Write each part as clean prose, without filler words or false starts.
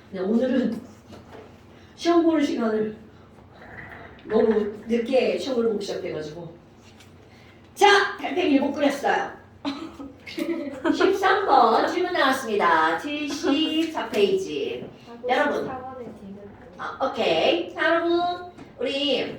네, 오늘은 시험 보는 시간을 너무 늦게 시험을 보기 시작해가지고 자! 달팽이 못 그렸어요. 13번 질문 나왔습니다. 74페이지. 여러분. 오케이. 자, 여러분 우리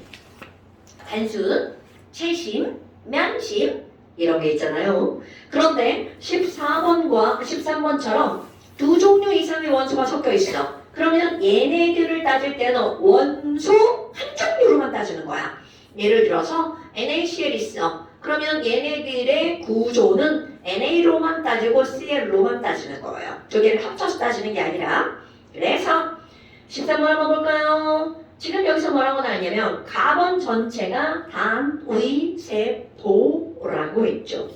단순, 채심, 면심 이런 게 있잖아요. 그런데 14번과 13번처럼 두 종류 이상의 원소가 섞여 있어. 그러면 얘네들을 따질 때는 원소 한 종류로만 따지는 거야. 예를 들어서 NaCl 있어. 그러면 얘네들의 구조는 NA로만 따지고 CL로만 따지는 거예요. 두 개를 합쳐서 따지는 게 아니라. 그래서 13번 한번 볼까요? 지금 여기서 뭐라고 나왔냐면 가번 전체가 단위세포라고 했죠.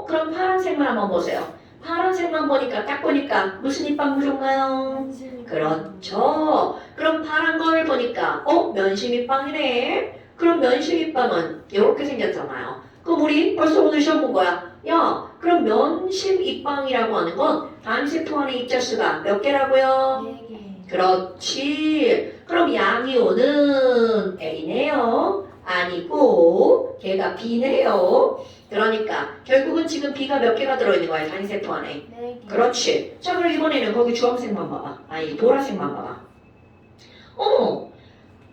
그럼 파란색만 한번 보세요. 파란색만 보니까 딱 보니까 무슨 입방 구조인가요? 그렇죠. 그럼 파란 걸 보니까 면심 입방이네. 그럼 면심 입방은 이렇게 생겼잖아요. 그럼 우리 벌써 오늘 시험 본 거야. 야, 그럼 면심 입방이라고 하는 건 단세포 안의 입자수가 몇 개라고요? 4개. 그렇지. 그럼 양이온은 A네요. 아니고 걔가 B네요. 그러니까 결국은 지금 B가 몇 개가 들어있는 거야 단세포 안에. 4개. 그렇지. 자, 그럼 이번에는 거기 주황색만 봐봐. 아니 보라색만 봐봐.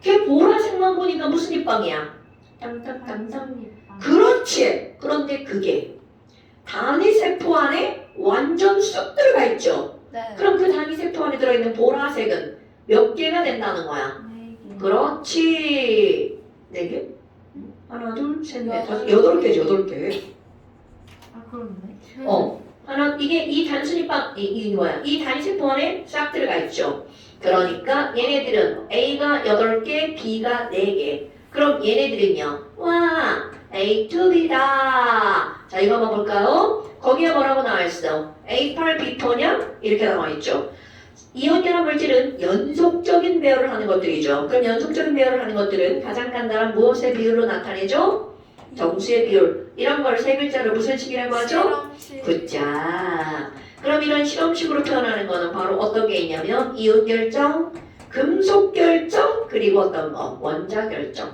걔 보라색만 보니까 무슨 입방이야? 땅땅땅땅. 그렇지. 그런데 그게 단위세포 안에 완전 쑥 들어가 있죠. 네. 그럼 그 단위세포 안에 들어있는 보라색은 몇 개가 된다는 거야? 4개. 그렇지. 4개? 하나, 둘, 셋, 넷, 다섯, 8개지, 8개. 아, 그렇네. 하나, 이 단순입방, 이 뭐야? 이 단위세포 안에 싹 들어가 있죠. 그러니까 얘네들은 A가 8개, B가 4개. 그럼 얘네들은요, 와, A2B다. 자, 이거 한번 볼까요? 거기에 뭐라고 나와있어? A8, B4냐? 이렇게 나와있죠. 이온결합 물질은 연속적인 배열을 하는 것들이죠. 그럼 연속적인 배열을 하는 것들은 가장 간단한 무엇의 비율로 나타내죠? 정수의 비율. 이런 걸 세 글자로 무슨 식이라고 하죠? 굿자. 그럼 이런 실험식으로 표현하는 거는 바로 어떤 게 있냐면 이온 결정, 금속 결정, 그리고 어떤 거? 원자 결정.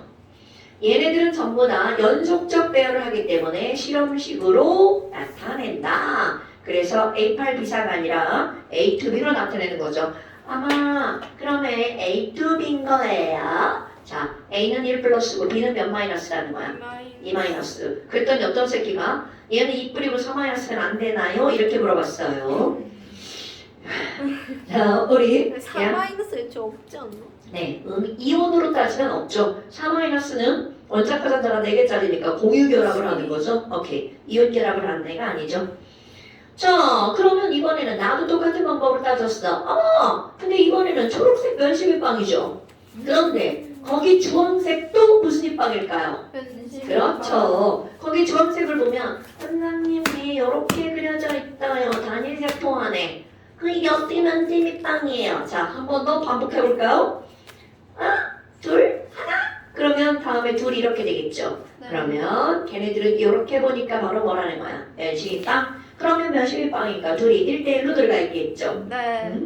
얘네들은 전부 다 연속적 배열을 하기 때문에 실험식으로 나타낸다. 그래서 A8B사가 아니라 A2B로 나타내는 거죠. 아마 그러면 A2B인 거예요. 자, A는 1 플러스고 B는 몇 마이너스라는 거야? 2 마이너스. 그랬더니 어떤 새끼가 얘는 2 뿌리고 4 마이너스는 안 되나요? 이렇게 물어봤어요. 자, 우리 4 마이너스 저 없지 않나? 네, 이온으로 따지면 없죠. 4 마이너스는 원자과 전자가 4개짜리니까 공유 결합을 하는 거죠. 오케이, 이온 결합을 하는 애가 아니죠. 자, 그러면 이번에는 나도 똑같은 방법으로 따졌어. 근데 이번에는 초록색 면심 입방이죠. 그런데 거기 주황색도 무슨 입방일까요? 그렇죠. 거기 주황색을 보면 선생님이 이렇게 그려져 있어요. 단일세포 안에. 이게 어떻게 면심 입방이에요? 자, 한 번 더 반복해볼까요? 하나, 둘, 하나. 그러면 다음에 둘이 이렇게 되겠죠. 네. 그러면 걔네들은 이렇게 보니까 바로 뭐라는 거야? 면심 입방. 그러면 몇십 입방이니까 둘이 1대1로 들어가 있겠죠. 네.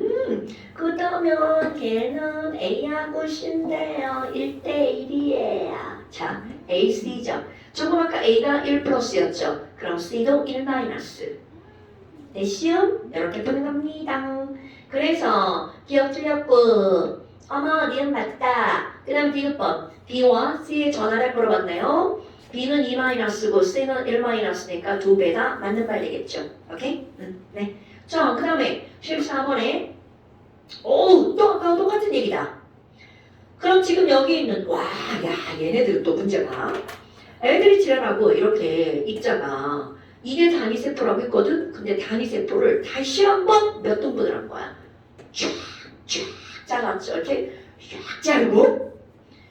그러면 걔는 A하고 C인데요. 1대1이에요. 자, A, C죠. 조금 아까 A가 1 플러스였죠. 그럼 C도 1 마이너스. 됐시요? 이렇게 푸는 겁니다. 그래서 기억 틀렸고 어머, 니은 맞다. 그 다음 디귿번 B와 C의 전화를 물어봤네요. B는 2-고 C는 1-니까 두 배 다 맞는 말이겠죠. 오케이? 네. 자, 그 다음에 14번에 또 아까 똑같은 얘기다. 그럼 지금 여기 있는 얘네들은 또 문제가 애들이 지랄하고 이렇게 입자가 이게 단위세포라고 했거든? 근데 단위세포를 다시 한번 몇 등분을 한 거야. 쫙 잘랐죠. 이렇게 쫙 자르고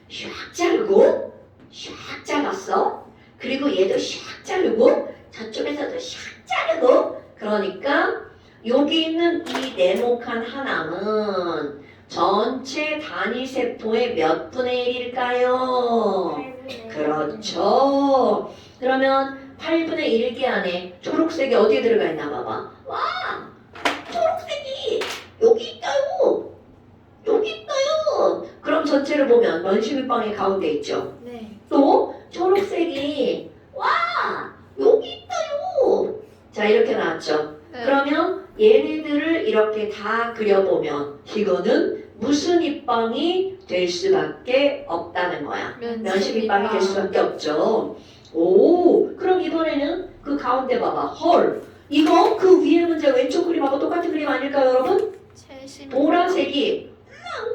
쫙 자르고 샥 잘랐어. 그리고 얘도 샥 자르고 저쪽에서도 샥 자르고. 그러니까 여기 있는 이 네모칸 하나는 전체 단위세포의 몇 분의 1일까요? 그렇죠. 그러면 8분의 1개 안에 초록색이 어디에 들어가 있나 봐봐. 와! 초록색이 여기 있다요. 면시밀빵이 가운데 있죠. 네. 또 초록색이 와 여기 있다요. 자 이렇게 나왔죠. 네. 그러면 얘네들을 이렇게 다 그려보면 이거는 무슨 입방이 될 수밖에 없다는 거야. 면시밀빵이 될 수밖에 없죠. 오 그럼 이번에는 그 가운데 봐봐. 헐 이거 그 위에 문제 왼쪽 그림하고 똑같은 그림 아닐까요 여러분? 채심. 보라색이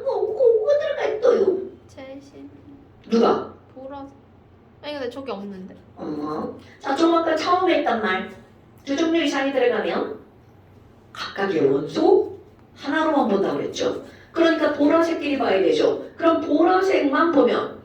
오고 들어가 있어요. 채심. 누가? 보라색. 아니 근데 저기 없는데. 자, 좀 아까 처음에 했던 말. 두 종류 이상이 들어가면 각각의 원소 하나로만 본다고 그랬죠. 그러니까 보라색끼리 봐야 되죠. 그럼 보라색만 보면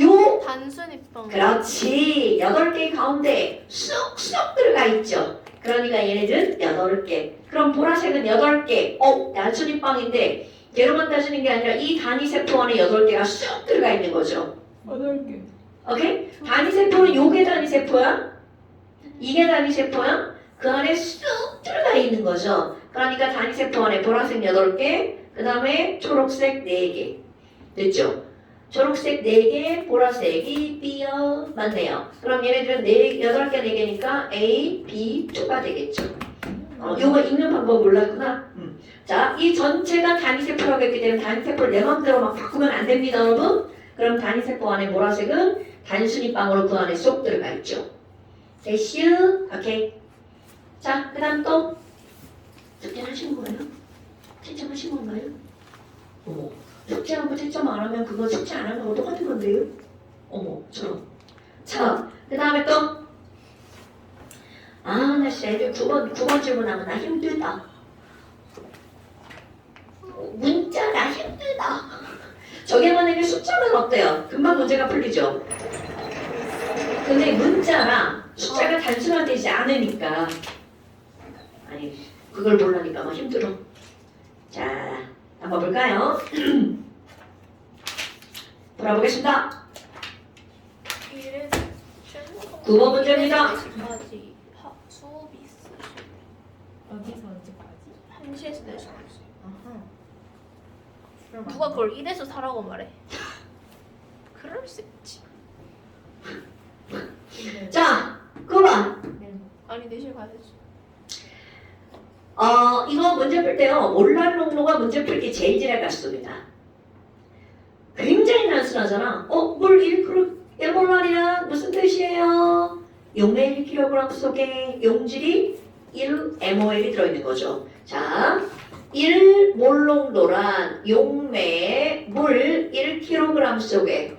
요 단순입방. 그렇지 8개 가운데 쏙쏙 들어가 있죠. 그러니까 얘네들 8개. 그럼 보라색은 8개. 단순입방인데 얘로만 따지는 게 아니라 이 단위세포 안에 8개가 쏙 들어가 있는 거죠. 8개. 오케이? 단위세포는 요게 단위세포야? 이게 단위세포야? 그 안에 쑥 들어가 있는 거죠. 그러니까 단위세포 안에 보라색 8개, 그 다음에 초록색 4개. 됐죠? 초록색 4개, 보라색이 B요. 맞네요. 그럼 얘네들은 8개, 4개니까 A, B, 2가 되겠죠. 요거 읽는 방법 몰랐구나? 자, 이 전체가 단위세포라고 했기 때문에 단위세포를 내 맘대로 막 바꾸면 안 됩니다, 여러분. 그럼 단위세포 안에 보라색은 단순히 빵으로 그 안에 쏙 들어가 있죠. 됐슈? 오케이. 자, 그 다음 또 숙제하신 거예요? 채점하신 건가요? 어머, 숙제하고 채점 안 하면 그거 숙제 안 하는 거 똑같은 건데요? 어머, 저런. 자, 그 다음에 또 나 진짜 애들 9번 질문하면 나 힘들다. 문자 나 힘들다. 저게 만약에 숫자면 어때요? 금방 문제가 풀리죠? 근데 문자랑 숫자가 단순화되지 않으니까 아니 그걸 모르니까 막 힘들어. 자 한번 볼까요? 돌아보겠습니다. 9번 문제입니다. 수업이 있어요. 어디서 언제까지? 1시에서 4시까지. 아하. 그럼 누가 그걸 1에서 사라고 말해? 그럴 수 있지. 자 9번. 아니 4시에 가야지. 이거 문제 풀 때요. 몰랄롱로가 문제 풀기 제일 지랄갔습니다. 굉장히 단순하잖아. 뭘 1몰랄이야? 무슨 뜻이에요? 용매 1kg 속에 용질이 1mol이 들어있는 거죠. 자, 1몰롱도란 용매에 물 1kg 속에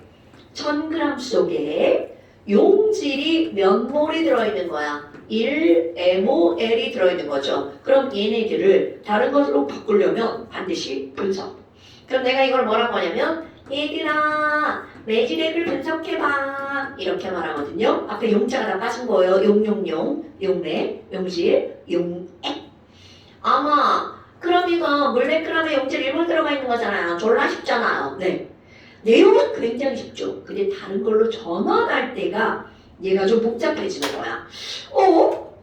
1000g 속에 용질이 몇 몰이 들어있는 거야? 1mol이 들어있는 거죠. 그럼 얘네들을 다른 것으로 바꾸려면 반드시 분석. 그럼 내가 이걸 뭐라고 하냐면 얘들아 매질액을 분석해봐 이렇게 말하거든요. 앞에 용자가 다 빠진 거예요. 용매, 용질, 용액. 아마 그럼 이거 물 100g에 용질 1몰 들어가 있는 거잖아요. 졸라 쉽잖아요. 네. 내용은 굉장히 쉽죠. 근데 다른 걸로 전환할 때가 얘가 좀 복잡해지는 거야.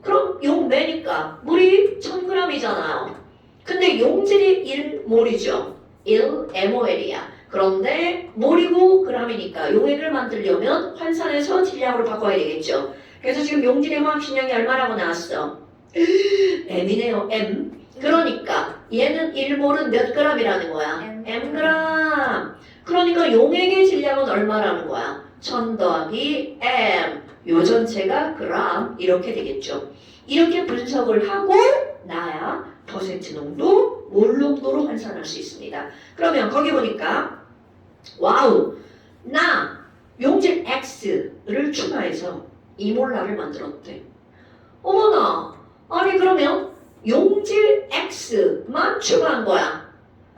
그럼 용매니까 물이 1000g이잖아요. 근데 용질이 1몰이죠. 1mol이야. 그런데 몰이고 g이니까 용액을 만들려면 환산해서 질량으로 바꿔야 되겠죠. 그래서 지금 용질의 화학식량이 얼마라고 나왔어? m이네요. m. 그러니까 얘는 1몰은 몇 g이라는 거야? m g. 그러니까 용액의 질량은 얼마라는 거야? 1000 더하기 m. 요 전체가 그램 이렇게 되겠죠. 이렇게 분석을 하고 나야 퍼센트 농도, 몰 농도로 환산할 수 있습니다. 그러면 거기 보니까 와우, 나 용질 X를 추가해서 2몰라를 만들었대. 어머나, 아니 그러면 용질 X만 추가한 거야.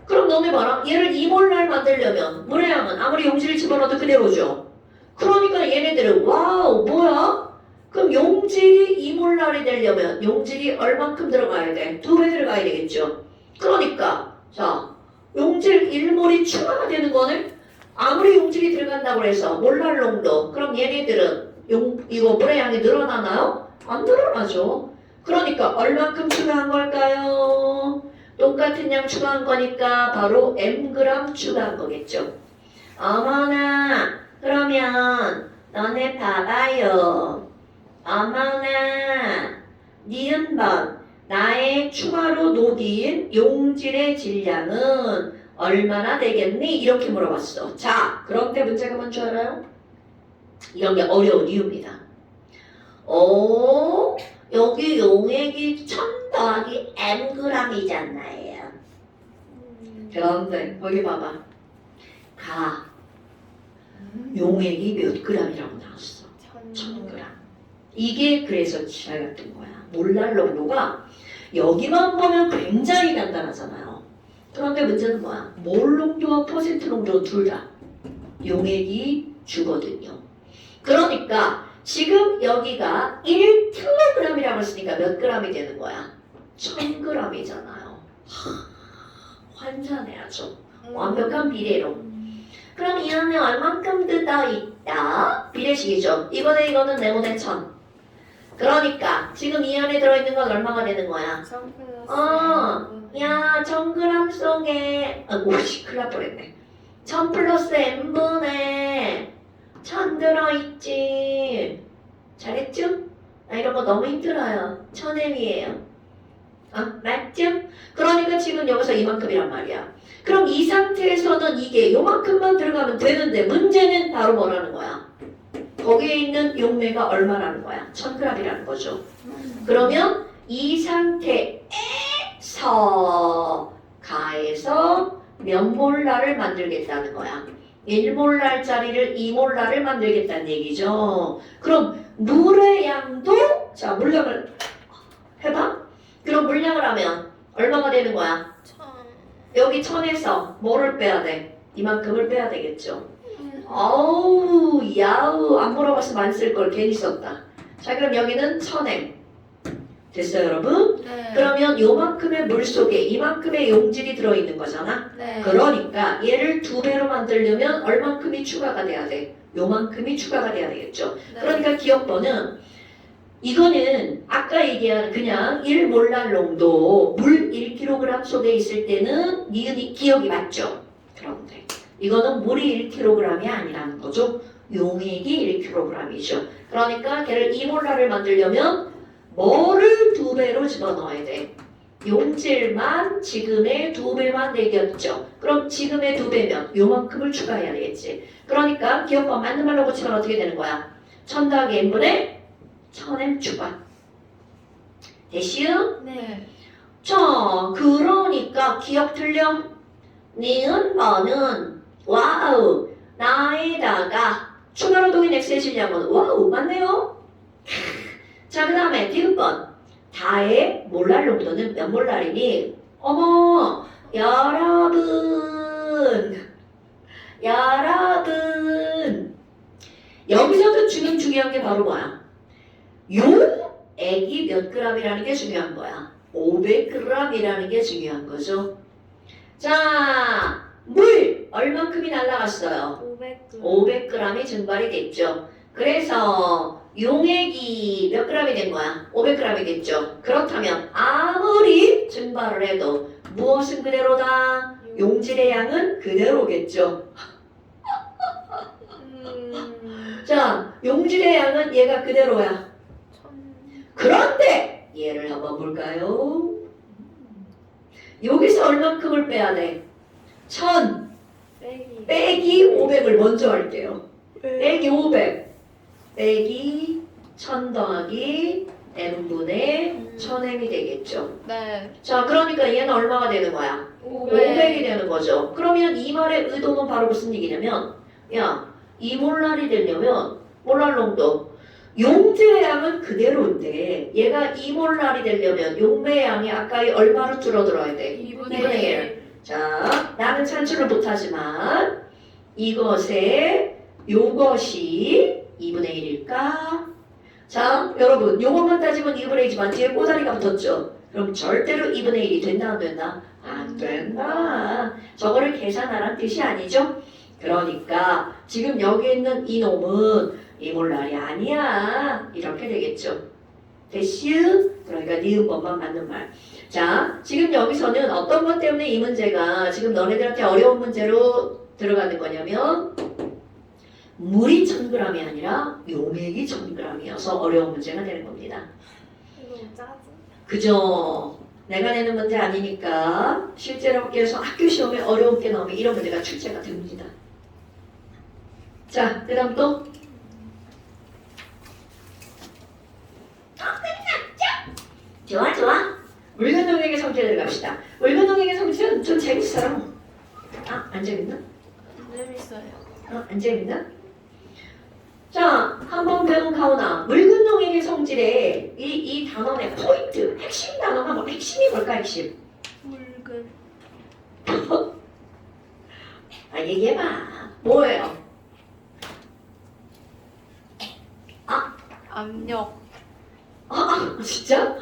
그럼 너네 봐라, 얘를 2몰라를 만들려면 물의 양은 아무리 용질을 집어넣어도 그대로죠. 그러니까 얘네들은 와우 뭐야? 그럼 용질이 2몰랄이 되려면 용질이 얼만큼 들어가야 돼? 2배 들어가야 되겠죠. 그러니까 자 용질 1몰이 추가가 되는 거는 아무리 용질이 들어간다고 해서 몰랄 농도 그럼 얘네들은 이거 물의 양이 늘어나나요? 안 늘어나죠. 그러니까 얼만큼 추가한 걸까요? 똑같은 양 추가한 거니까 바로 mg 추가한 거겠죠. 어머나, 그러면 너네 봐봐요. 어머나, 니은번 나의 추가로 녹인 용질의 질량은 얼마나 되겠니? 이렇게 물어봤어. 자, 그런데 문제가 뭔지 알아요? 이런 게 어려운 이유입니다. 여기 용액이 1000 더하기 mg이잖아요. 그런데 거기 봐봐. 용액이 몇 g이라고 나왔어? 1000g. 이게 그래서 지랄같은 거야. 몰랄 농도가 여기만 보면 굉장히 간단하잖아요. 그런데 문제는 뭐야? 몰 농도와 퍼센트 농도 둘 다 용액이 주거든요. 그러니까 지금 여기가 1kg이라고 했으니까 몇 g이 되는 거야? 1000g이잖아요. 환산해야죠. 완벽한 비례로. 그럼 이 안에 얼만큼 들어있다? 비례식이죠. 이거는 네모네 1000. 그러니까 지금 이 안에 들어있는 건 얼마가 되는 거야? 1000 플러스 야 1000g 속에 큰일 날 뻔했네. 1000 플러스 n분의 1000 들어있지. 잘했죠? 이런 거 너무 힘들어요. 1000m이에요. 맞죠? 그러니까 지금 여기서 이만큼이란 말이야. 그럼 이 상태에서는 이게 요만큼만 들어가면 되는데 문제는 바로 뭐라는 거야? 거기에 있는 용매가 얼마라는 거야? 1000g이라는 거죠. 그러면 이 상태에서 가에서 몇 몰라를 만들겠다는 거야? 1몰랄짜리를 2몰랄을 만들겠다는 얘기죠. 그럼 물의 양도 자 물량을 해봐. 그럼 물량을 하면 얼마가 되는 거야? 1000. 여기 1000에서 뭐를 빼야 돼? 이만큼을 빼야 되겠죠. 어우 야우 안 물어봤으면 안 쓸 걸 괜히 썼다. 자 그럼 여기는 1000m 됐어요 여러분? 네. 그러면 요만큼의 물 속에 이만큼의 용질이 들어있는 거잖아. 네. 그러니까 얘를 2배로 만들려면 얼만큼이 추가가 돼야 돼? 요만큼이 추가가 돼야 되겠죠. 네. 그러니까 기억번은 이거는 아까 얘기한 그냥 1몰랄 농도 물 1kg 속에 있을 때는 니은이 기억이 맞죠? 그런데 이거는 물이 1kg이 아니라는 거죠. 용액이 1kg이죠. 그러니까 걔를 2몰랄을 만들려면 뭐를 2배로 집어넣어야 돼? 용질만 지금의 2배만 내겼죠. 그럼 지금의 2배면 요만큼을 추가해야 되겠지. 그러니까 기억번 맞는 말로 고치면 어떻게 되는 거야? 1000 더하기 n분의 1000m 추가. 됐슈? 네. 자, 그러니까 기억 틀려? 니은 번은 와우 나에다가 추가로 동인 x의 질량은 와우 맞네요. 자, 그 다음에 디귿번 다의 몰랄 농도는 몇 몰랄이니? 어머 여러분 여기서도 지금 중요한 게 바로 뭐야? 용액이 몇 g이라는 게 중요한 거야. 500g이라는 게 중요한 거죠. 자, 물 얼만큼이 날라갔어요? 500g. 500g이 증발이 됐죠. 그래서 용액이 몇 g이 된 거야? 500g이 됐죠. 그렇다면 아무리 증발을 해도 무엇은 그대로다? 용질의 양은 그대로겠죠. 자, 용질의 양은 얘가 그대로야. 1000. 그런데 얘를 한번 볼까요? 여기서 얼만큼을 빼야 돼? 1000 빼기 500을 먼저 할게요. 빼기 500 빼기 1000 더하기 n분의 1000m이 되겠죠. 네. 자, 그러니까 얘는 얼마가 되는 거야? 500이 되는 거죠. 그러면 이 말의 의도는 바로 무슨 얘기냐면 야, 이 몰랄이 되려면 몰랄 농도 용질의 양은 그대로인데 얘가 2몰랄이 되려면 용매의 양이 아까 얼마로 줄어들어야 돼? 2분의 1. 자, 나는 산수를 못하지만 이것이 2분의 1일까? 자, 여러분 요것만 따지면 2분의 1이지만 뒤에 꼬다리가 붙었죠? 그럼 절대로 2분의 1이 된다 안 된다? 안 된다. 저거를 계산하라는 뜻이 아니죠? 그러니까 지금 여기 있는 이놈은 이몰랄이 아니야. 이렇게 되겠죠. 됐슈? 그러니까 니은번만 맞는 말. 자, 지금 여기서는 어떤 것 때문에 이 문제가 지금 너네들한테 어려운 문제로 들어가는 거냐면 물이 1000g이 아니라 용액이 1000g이어서 어려운 문제가 되는 겁니다. 이거 짜증. 그죠? 내가 내는 문제 아니니까 실제로 학교에서 학교 시험에 어려운 게 나오면 이런 문제가 출제가 됩니다. 자, 그 다음 또 좋아 좋아. 묽은 용액의 성질에 들어갑시다. 묽은 용액의 성질은 좀 재밌어요. 아, 안 재밌나? 재밌어요. 안 재밌나? 자, 한번 배운 가오나 묽은 용액의 성질에 이 단원의 포인트, 핵심 단어가 뭐 핵심이 뭘까 핵심? 묽은. 아, 얘기해봐. 뭐예요? 압력. 진짜?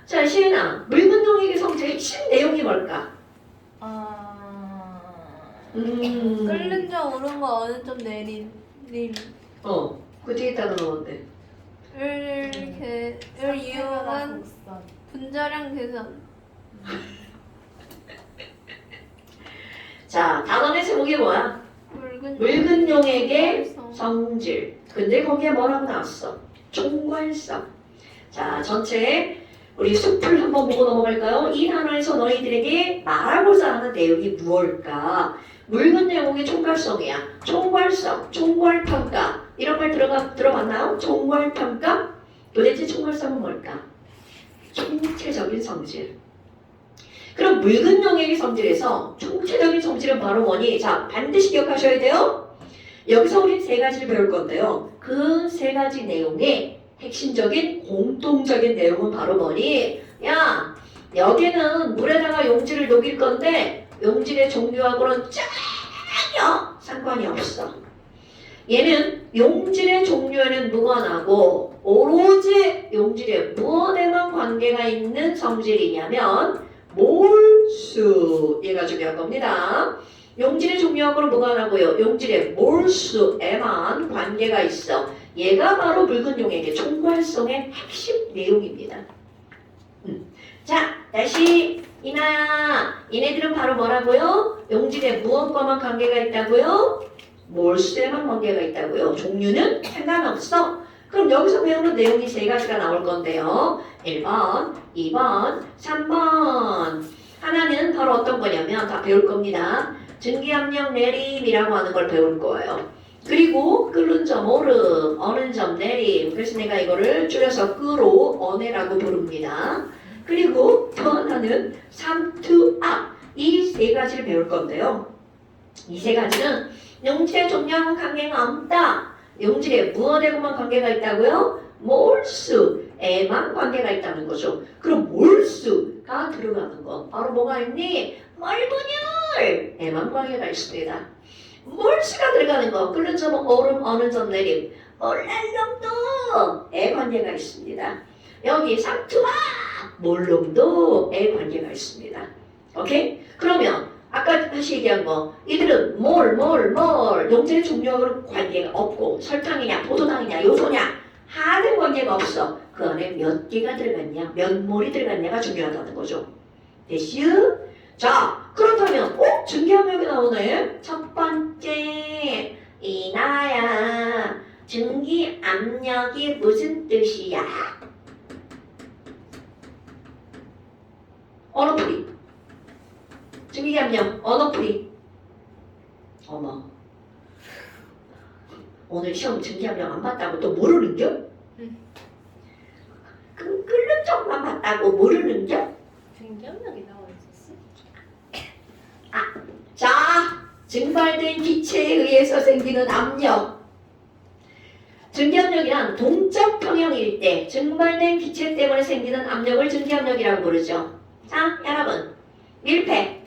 자, 시은아, 묽은 용액의 성질의 핵심 내용이 뭘까? 끓는 점 오른 거 어느 점 내림. 그 뒤에 따라 넣었는데. 을 이용한 곡선. 분자량 계산. 자, 단원의 제목이 뭐야? 묽은. 묽은 용액의 성. 성질. 근데 거기에 뭐라고 나왔어? 총괄성. 자, 전체 우리 숲을 한번 보고 넘어갈까요? 이 단어에서 너희들에게 말하고자 하는 내용이 무엇일까? 묽은 용액의 총괄성이야. 총괄성, 총괄평가. 이런 말 들어봤나요? 총괄평가? 도대체 총괄성은 뭘까? 총체적인 성질. 그럼 묽은 용액의 성질에서 총체적인 성질은 바로 뭐니? 자, 반드시 기억하셔야 돼요. 여기서 우리 세 가지를 배울 건데요. 그 세 가지 내용의 핵심적인 공통적인 내용은 바로 뭐니? 야, 여기는 물에다가 용질을 녹일 건데 용질의 종류하고는 전혀 상관이 없어. 얘는 용질의 종류에는 무관하고 오로지 용질의 무엇에만 관계가 있는 성질이냐면 몰수. 얘가 중요한 겁니다. 용질의 종류하고는 무관하고요. 용질의 몰수에만 관계가 있어. 얘가 바로 묽은 용액의 총괄성의 핵심 내용입니다. 자, 다시 이나야. 얘네들은 바로 뭐라고요? 용질의 무엇과만 관계가 있다고요? 몰수에만 관계가 있다고요. 종류는 상관없어. 그럼 여기서 배우는 내용이 세 가지가 나올 건데요. 1번, 2번, 3번. 하나는 바로 어떤 거냐면 다 배울 겁니다. 증기압력 내림이라고 하는 걸 배울 거예요. 그리고 끓는 점 오름, 어는 점 내림. 그래서 내가 이거를 줄여서 끄로 어내라고 부릅니다. 그리고 또 하나는 삼투압. 이 세 가지를 배울 건데요. 이 세 가지는 용질의 종류하고 관계가 없다. 용질의 무엇에만 관계가 있다고요? 몰수에만 관계가 있다는 거죠. 그럼 몰수가 들어가는 거 바로 뭐가 있니? 맑은율에만 관계가 있습니다. 몰수가 들어가는 거 끓는 점 오름 어는 점 내림 몰랄농도에 관계가 있습니다. 여기 삼투압 몰농도에 관계가 있습니다. 오케이? 그러면 아까 다시 얘기한 거 이들은 몰 용질의 종류하고는 관계가 없고 설탕이냐 포도당이냐 요소냐 하는 관계가 없어. 그 안에 몇 개가 들어갔냐 몇 몰이 들어갔냐가 중요하다는 거죠. 됐슈? 자, 그렇다면 증기압력이 나오네. 첫 번째 이나야 증기압력이 무슨 뜻이야? 언어풀이. 증기압력 언어풀이. 어머, 오늘 시험 증기압력 안 봤다고 또 모르는겨? 그 끓는 쪽만 봤다고 모르는겨? 증기압력이 나와 있었어? 자, 증발된 기체에 의해서 생기는 압력. 증기압력이란 동적 평형일 때 증발된 기체 때문에 생기는 압력을 증기압력이라고 부르죠. 자, 여러분, 밀폐.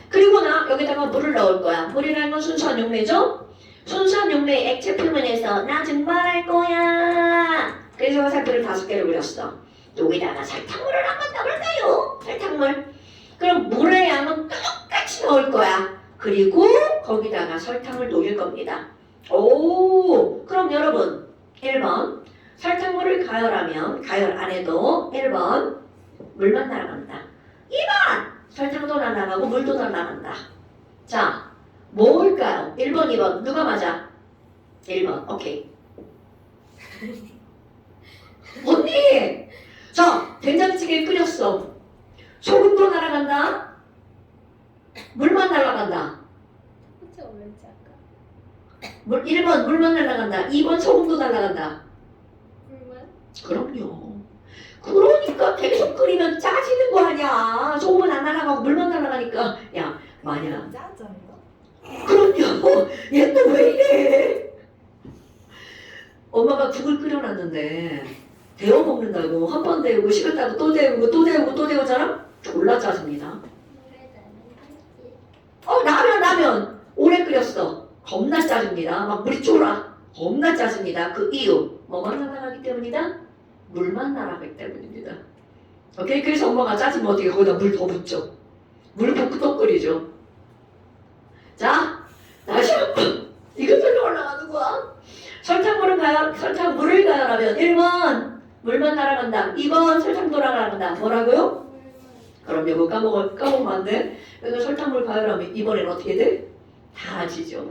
그리고 나 여기다가 물을 넣을 거야. 물이라는 건 순수한 용매죠? 순수한 용매 액체 표면에서 나 증발할 거야. 그래서 화살표를 5개를 그렸어. 여기다가 설탕물을 한번 넣을까요? 설탕물. 그럼 물의 양은 똑같이 넣을 거야. 그리고 거기다가 설탕을 녹일 겁니다. 오, 그럼 여러분 1번 설탕물을 가열하면 가열 안 해도 1번 물만 날아간다. 2번 설탕도 날아가고 물도 날아간다. 자, 뭘까요? 1번, 2번. 누가 맞아? 1번. 오케이. 언니! 자, 된장찌개 끓였어. 소금도 날아간다. 물만 날아간다. 첫째가 뭐였지 아까? 1번 물만 날아간다. 2번 소금도 날아간다. 물만? 그럼요. 그러니까 계속 끓이면 짜지는 거 아니야. 소금은 안 날아가고 물만 날아가니까. 야, 만약. 짜장면? 그럼요. 얘 또 왜 이래? 엄마가 국을 끓여놨는데 데워 먹는다고 한 번 데우고 식었다고 또 데우고 또 데우고 또 데우잖아? 졸라 짜증니다. 물에 넣으면 하지. 라면 오래 끓였어. 겁나 짜집니다. 막 물이 쫄아. 겁나 짜집니다. 그 이유 뭐만 날아가기 때문이다? 물만 날아가기 때문입니다. 오케이? 그래서 엄마가 짜지면 어떻게 거기다 물 더 붓죠. 물 붓고 또 끓이죠. 자, 다시 한번 이것들로 올라가는 거야. 설탕물을 가열하면 1번 물만 날아간다. 2번 설탕 돌아간다. 뭐라고요? 그럼 이거 까먹으면 안 돼. 그래서 설탕물 가열하면 이번엔 어떻게 돼? 다 지죠.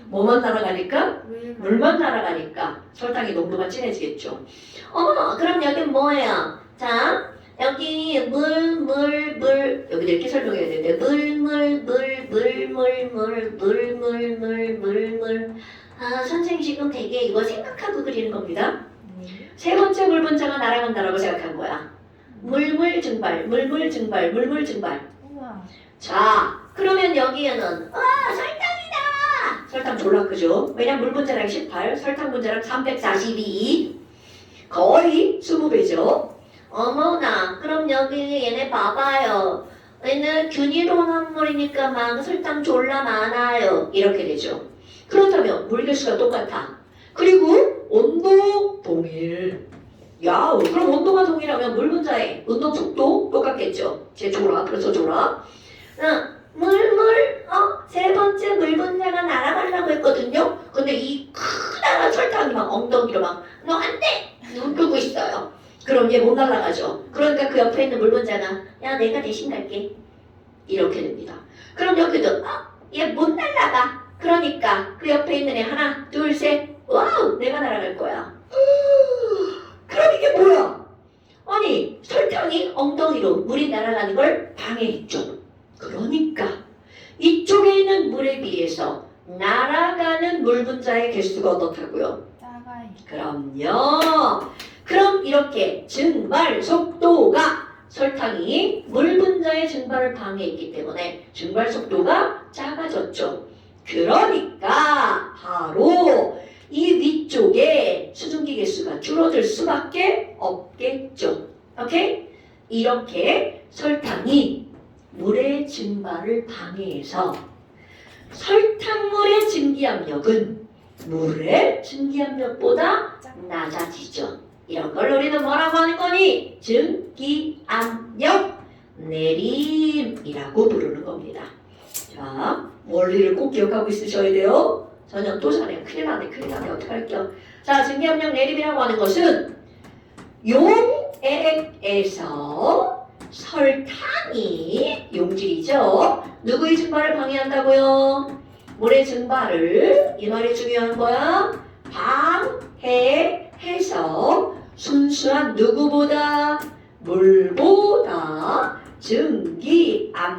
뭐만 날아가니까? 물만 날아가니까 설탕의 농도가 진해지겠죠. 그럼 여긴 뭐예요? 자, 여기 물 여기 이렇게 설명해야 되는데 물. 아, 선생님 지금 되게 이거 생각하고 그리는 겁니다. 세 번째 물 분자가 날아간다라고 생각한 거야. 물물 증발. 우와. 자, 그러면 여기에는 설탕이다. 설탕 졸라 크죠? 왜냐면 물 분자량 18, 설탕 분자량 342. 거의 20배죠. 어머나, 그럼 여기 얘네 봐봐요. 얘는 균일온 함물이니까 막 설탕 졸라 많아요. 이렇게 되죠. 그렇다면 물 개수가 똑같아. 그리고 온도 동일. 야, 그럼 온도가 동일하면 물 분자의 운동 속도 똑같겠죠. 제 졸아, 그래서 졸아. 세 번째 물 분자가 날아가려고 했거든요. 근데 이 크다란 설탕이 막 엉덩이로 막, 너 안 돼! 눈 끄고 있어요. 그럼 얘 못 날아가죠. 그러니까 그 옆에 있는 물 분자가, 야, 내가 대신 갈게. 이렇게 됩니다. 그럼 여기도, 얘 못 날아가. 그러니까 그 옆에 있는 애 하나, 둘, 셋, 와우! 내가 날아갈 거야. 그럼 이게 뭐야? 아니, 설탕이 엉덩이로 물이 날아가는 걸 방해했죠. 그러니까 이쪽에 있는 물에 비해서 날아가는 물 분자의 개수가 어떻다고요? 작아요. 그럼요. 그럼 이렇게 증발 속도가 설탕이 물 분자의 증발을 방해했기 때문에 증발 속도가 작아졌죠. 그러니까 바로 이 위쪽에 수증기 개수가 줄어들 수밖에 없겠죠. 오케이? 이렇게 설탕이 물의 증발을 방해해서 설탕물의 증기압력은 물의 증기압력보다 낮아지죠. 이런 걸 우리는 뭐라고 하는 거니? 증기압력 내림이라고 부르는 겁니다. 자, 원리를 꼭 기억하고 있으셔야 돼요. 전혀 또 잘해요. 큰일 나네. 어떡할게요. 자, 증기압력 내림이라고 하는 것은 용액에서 설탕이 용질이죠. 누구의 증발을 방해한다고요? 물의 증발을, 이 말이 중요한 거야. 방해해서 순수한 누구보다? 물보다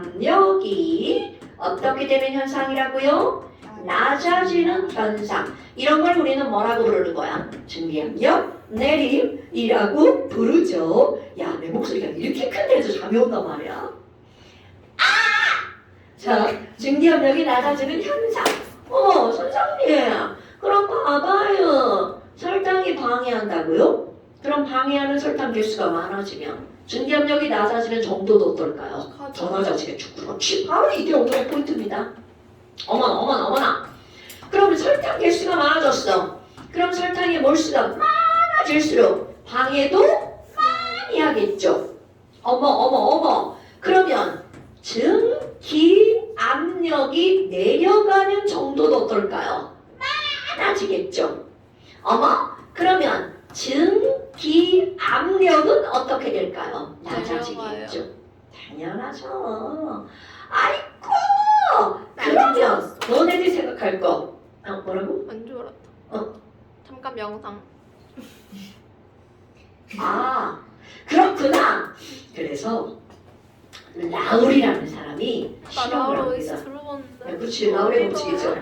증기압력이 어떻게 되는 현상이라고요? 낮아지는 현상. 이런 걸 우리는 뭐라고 부르는 거야? 증기압력 내림이라고 부르죠. 야, 내 목소리가 이렇게 큰데도 잠이 온단 말이야. 자, 증기압력이 낮아지는 현상. 어머, 선생님, 그럼 봐봐요. 설탕이 방해한다고요? 그럼 방해하는 설탕 개수가 많아지면 증기압력이 낮아지는 정도도 어떨까요? 더 낮아지겠죠. 그렇지. 바로 이게 오늘의 포인트입니다. 어머나. 그러면 설탕 개수가 많아졌어. 그럼 설탕의 몰수가 많아질수록 방해도 많이 하겠죠. 어머. 그러면 증기압력이 내려가는 정도도 어떨까요? 많아지겠죠. 그러면 증기압력은 어떻게 될까요? 낮아지겠죠. 당연하죠. 아이고, 그러면 너네들이 생각할 거 뭐라고? 안줄 알았다. 잠깐 명상. 아 그렇구나. 그래서 라울이라는 사람이 나 실험을 나로 합니다. 어디서 들어봤는데. 그렇지, 라울의 법칙이죠.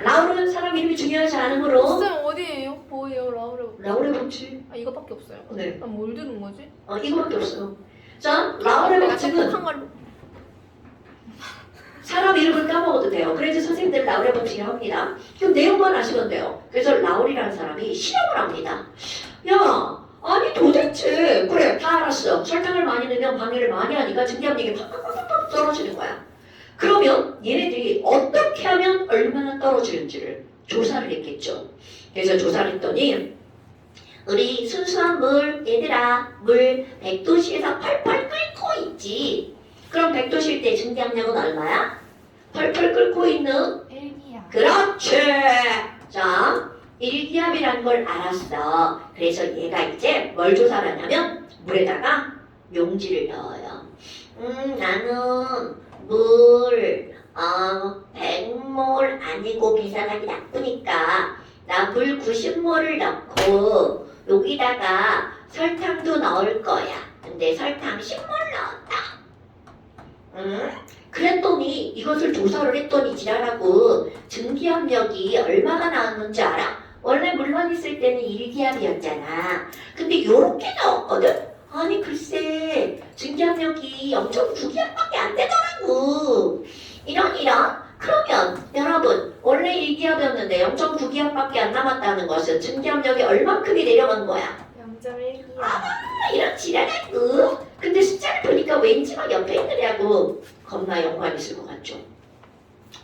라울은 사람 이름이 중요하지 않으므로 선생님 어디에요? 뭐예요? 라우레. 라울의 법칙. 아 이거밖에 없어요. 네, 난 뭘 들은 거지? 이거밖에 없어. 자, 라울의 내가 법칙은 똑똑한 걸. 사람 이름을 까먹어도 돼요. 그래서 선생님들 라울의 법칙을 합니다. 그럼 내용만 아시면 돼요. 그래서 라울이라는 사람이 실험을 합니다. 야, 아니 도대체 그래 다 알았어. 설탕을 많이 넣으면 방해를 많이 하니까 증기압력이 팍팍팍팍 떨어지는 거야. 그러면 얘네들이 어떻게 하면 얼마나 떨어지는지를 조사를 했겠죠. 그래서 조사를 했더니 우리 순수한 물, 얘들아 물 100도씨에서 펄펄 끓고 있지. 그럼 100도씨일 때 증기압력은 얼마야? 펄펄 끓고 있는 일기야. 그렇지. 자, 일기압이라는 걸 알았어. 그래서 얘가 이제 뭘 조사를 하냐면 물에다가 용지를 넣어요. 나는 물 100몰 아니고 계산하기 나쁘니까 나 물 90몰을 넣고 여기다가 설탕도 넣을 거야. 근데 설탕 10몰 넣었다. 그랬더니 이것을 조사를 했더니 지랄하고 증기압력이 얼마가 나왔는지 알아? 원래 물만 있을 때는 1기압이었잖아. 근데 요렇게 넣었거든? 아니 글쎄 증기압력이 0.9기압밖에 안 되더라고. 이런 그러면 여러분 원래 1기압이었는데 0.9기압밖에 안 남았다는 것은 증기압력이 얼만큼이 내려간 거야? 0.1기야. 이런 지랄하고. 근데 숫자를 보니까 왠지 막 옆에 있더라고. 겁나 연관이 있을 것 같죠?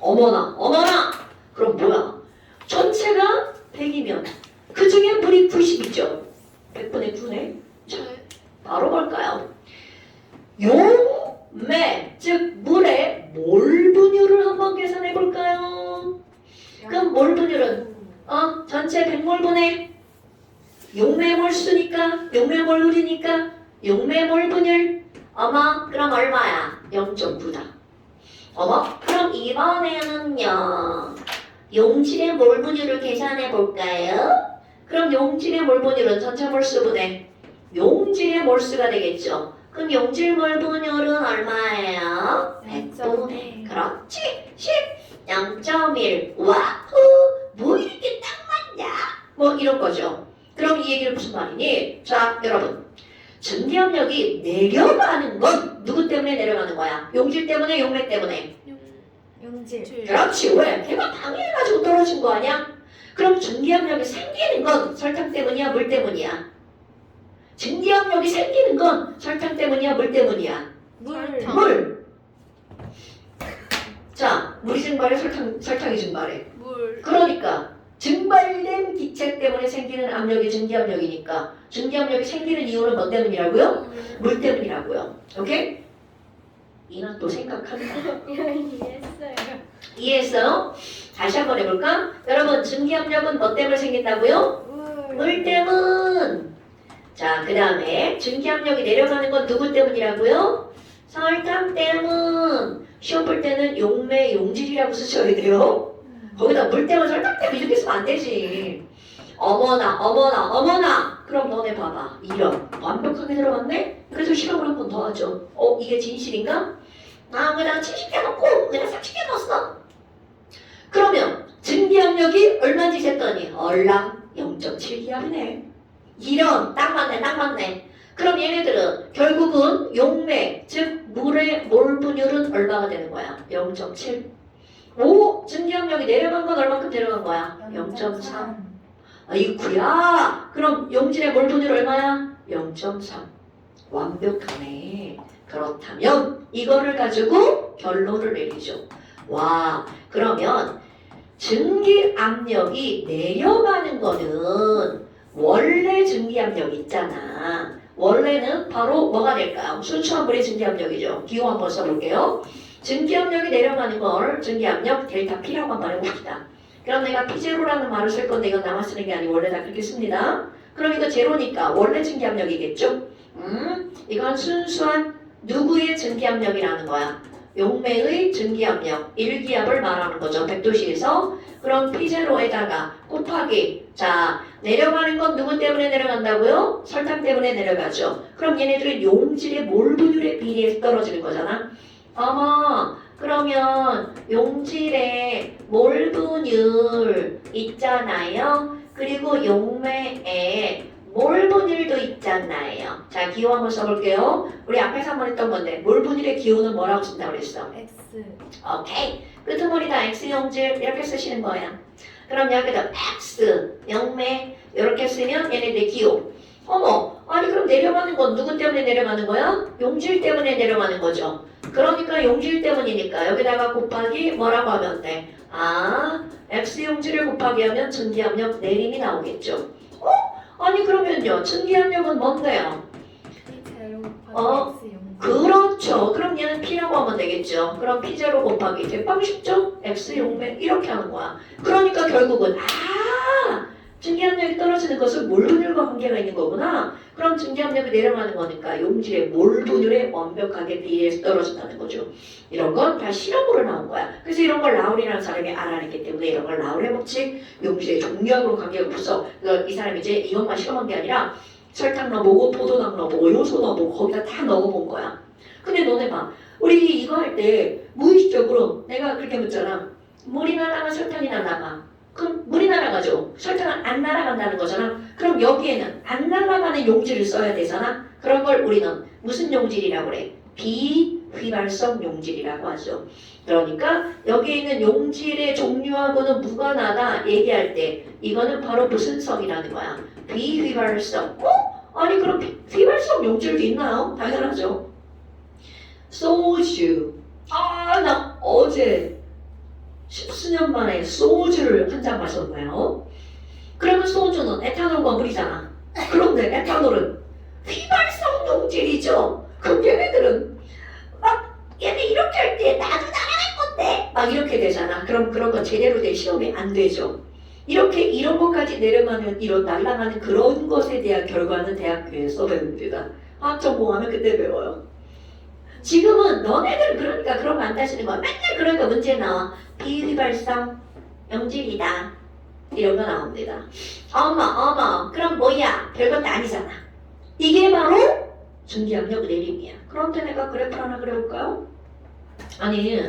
어머나 그럼 뭐야? 전체가 100이면 그 중에 물이 90이죠? 100분의 9네? 바로 볼까요? 용매, 즉 물의 몰 분율을 한번 계산해 볼까요? 그럼 몰 분율은 전체 100몰분의 용매몰 수니까 용매몰 용매몰 분율 그럼 얼마야? 0.9다. 그럼 이번에는요 용질의 몰 분율을 계산해 볼까요? 그럼 용질의 몰 분율은 전체 몰수분의 용질의 몰수가 되겠죠. 그럼 용질 몰 분율은 얼마예요? 100분의 그렇지 10 0.1 와후 뭐 이렇게 딱 맞냐? 뭐 이런 거죠. 그럼 이 얘기는 무슨 말이니? 자 여러분 증기압력이 내려가는 건 누구 때문에 내려가는 거야? 용질 때문에 용매 때문에? 용질. 그렇지 왜? 걔가 방해해가지고 떨어진 거 아니야? 그럼 증기압력이 생기는 건 설탕 때문이야 물 때문이야? 증기압력이 생기는 건 설탕 때문이야 물 때문이야? 설탕. 물! 자 물이 증발해 설탕이 증발해. 물. 그러니까 증발된 기체 때문에 생기는 압력이 증기압력이니까 증기압력이 생기는 이유는 뭐 때문이라고요? 물 때문이라고요. 오케이? 이는 또 생각한다. 이해했어요. 이해했어요? 다시 한번 해볼까? 여러분 증기압력은 뭐 때문에 생긴다고요? 물 때문. 자, 그 다음에 증기압력이 내려가는 건 누구 때문이라고요? 설탕 때문. 시험 볼 때는 용매, 용질이라고 쓰셔야 돼요. 거기다 물 때문에 설탕 때문에 이렇게 쓰면 안 되지. 어머나. 그럼 너네 봐봐. 이런 완벽하게 들어갔네? 그래서 실험을 한 번 더 하죠. 이게 진실인가? 그냥 70개 넣고 그냥 30개 넣었어. 그러면 증기압력이 얼마인지 쟀더니 얼랑 0.7기압이네. 이런 딱 맞네. 그럼 얘네들은 결국은 용매, 즉 물의 몰 분율은 얼마가 되는 거야? 0.7. 오, 증기압력이 내려간 건 얼마큼 내려간 거야? 0.3. 아이쿠야. 그럼 용질의 몰 분율 얼마야? 0.3. 완벽하네. 그렇다면 이거를 가지고 결론을 내리죠. 와, 그러면 증기압력이 내려가는 거는 원래 증기압력 있잖아. 원래는 바로 뭐가 될까요? 순수한 물의 증기압력이죠. 기호 한번 써볼게요. 증기압력이 내려가는 걸 증기압력 델타 P라고 한번 해봅시다. 그럼 내가 P0라는 말을 쓸 건데 이건 나만 쓰는 게 아니고 원래 다 그렇게 씁니다. 그럼 이거 제로니까 원래 증기압력이겠죠? 이건 순수한 누구의 증기압력이라는 거야? 용매의 증기압력 1기압을 말하는 거죠. 100도씨에서. 그럼 P0에다가 곱하기 자 내려가는 건 누구 때문에 내려간다고요? 설탕 때문에 내려가죠. 그럼 얘네들은 용질의 몰 분율에 비례해서 떨어지는 거잖아. 어머 그러면 용질의 몰 분율 있잖아요. 그리고 용매에 몰 분율도 있잖아요. 자 기호 한번 써볼게요. 우리 앞에서 한번 했던 건데 몰 분율의 기호는 뭐라고 쓴다고 그랬어? X. 오케이. 끄트머리다 X용질 이렇게 쓰시는 거야. 그럼 여기다 X, 영매 이렇게 쓰면 얘네들 기호. 어머, 아니 그럼 내려가는 건 누구 때문에 내려가는 거야? 용질 때문에 내려가는 거죠. 그러니까 용질 때문이니까 여기다가 곱하기 뭐라고 하면 돼? 아, X용질을 곱하기 하면 증기압력 내림이 나오겠죠. 아니 그러면요, 증기압력은 뭔데요? P0 곱하기 어, X 용질. 그렇죠. 그럼 얘는 P라고 하면 되겠죠. 그럼 P0 곱하기 대빵 쉽죠? X용매 이렇게 하는 거야. 그러니까 결국은 증기압력이 떨어지는 것은 몰 분율과 관계가 있는 거구나. 그럼 증기압력이 내려가는 거니까 용질의 몰 분율에 완벽하게 비례해서 떨어진다는 거죠. 이런 건 다 실험으로 나온 거야. 그래서 이런 걸 라울이라는 사람이 알아냈기 때문에 이런 걸 라울의 법칙, 용질의 종류하고는 관계가 없어. 이 사람이 이제 이것만 실험한 게 아니라 설탕 넣어보고 포도당 넣어보고 요소 넣어보고 거기다 다 넣어본 거야. 근데 너네 봐. 우리 이거 할 때 무의식적으로 내가 그렇게 묻잖아. 물이 날아가 설탕이 날아가. 그럼 물이 날아가죠. 설탕은 안 날아간다는 거잖아. 그럼 여기에는 안 날아가는 용질을 써야 되잖아. 그런 걸 우리는 무슨 용질이라고 그래? 비휘발성 용질이라고 하죠. 그러니까 여기에 있는 용질의 종류하고는 무관하다 얘기할 때 이거는 바로 무슨 성이라는 거야? 비휘발성. 아니 그럼 휘발성 용질도 있나요? 당연하죠. 소주. 나 어제 10수년 만에 소주를 한 잔 마셨나요? 그러면 소주는 에탄올과 물이잖아. 그런데 에탄올은 휘발성 용질이죠. 그럼 얘네들은 얘네 이렇게 할 때 나도 날아갈 건데 막 이렇게 되잖아. 그럼 그런 거 제대로 된 실험이 안 되죠. 이렇게 이런 것까지 내려가는 이런 날아가는 그런 것에 대한 결과는 대학교에서 배웁니다. 화학 전공하면 그때 배워요. 지금은 너네들은 그러니까 그런 거 안 따지는 거야. 맨날 그러니까 문제 나와. 비휘발성 용질이다. 이런 거 나옵니다. 어머 그럼 뭐야? 별것도 아니잖아. 이게 바로 증기압력 내림이야. 그런데 내가 그래프를 하나 그려볼까요? 아니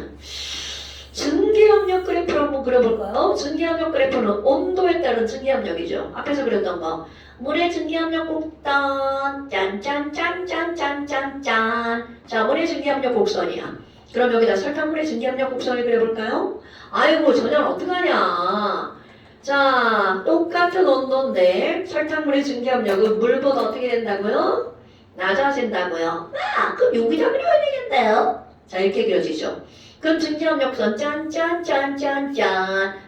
증기압력 그래프를 한번 그려볼까요? 증기압력 그래프는 온도에 따른 증기압력이죠. 앞에서 그렸던 거. 물의 증기압력 곡선 짠짠짠짠짠짠짠. 자, 물의 증기압력 곡선이야. 그럼 여기다 설탕물의 증기압력 곡선을 그려볼까요? 아이고 전혀 어떡하냐. 자, 똑같은 온도인데 설탕물의 증기압력은 물보다 어떻게 된다고요? 낮아진다고요. 그럼 여기다 그려야 되겠네요. 자, 이렇게 그려지죠. 그럼 증기압력 곡선 짠짠짠짠짠.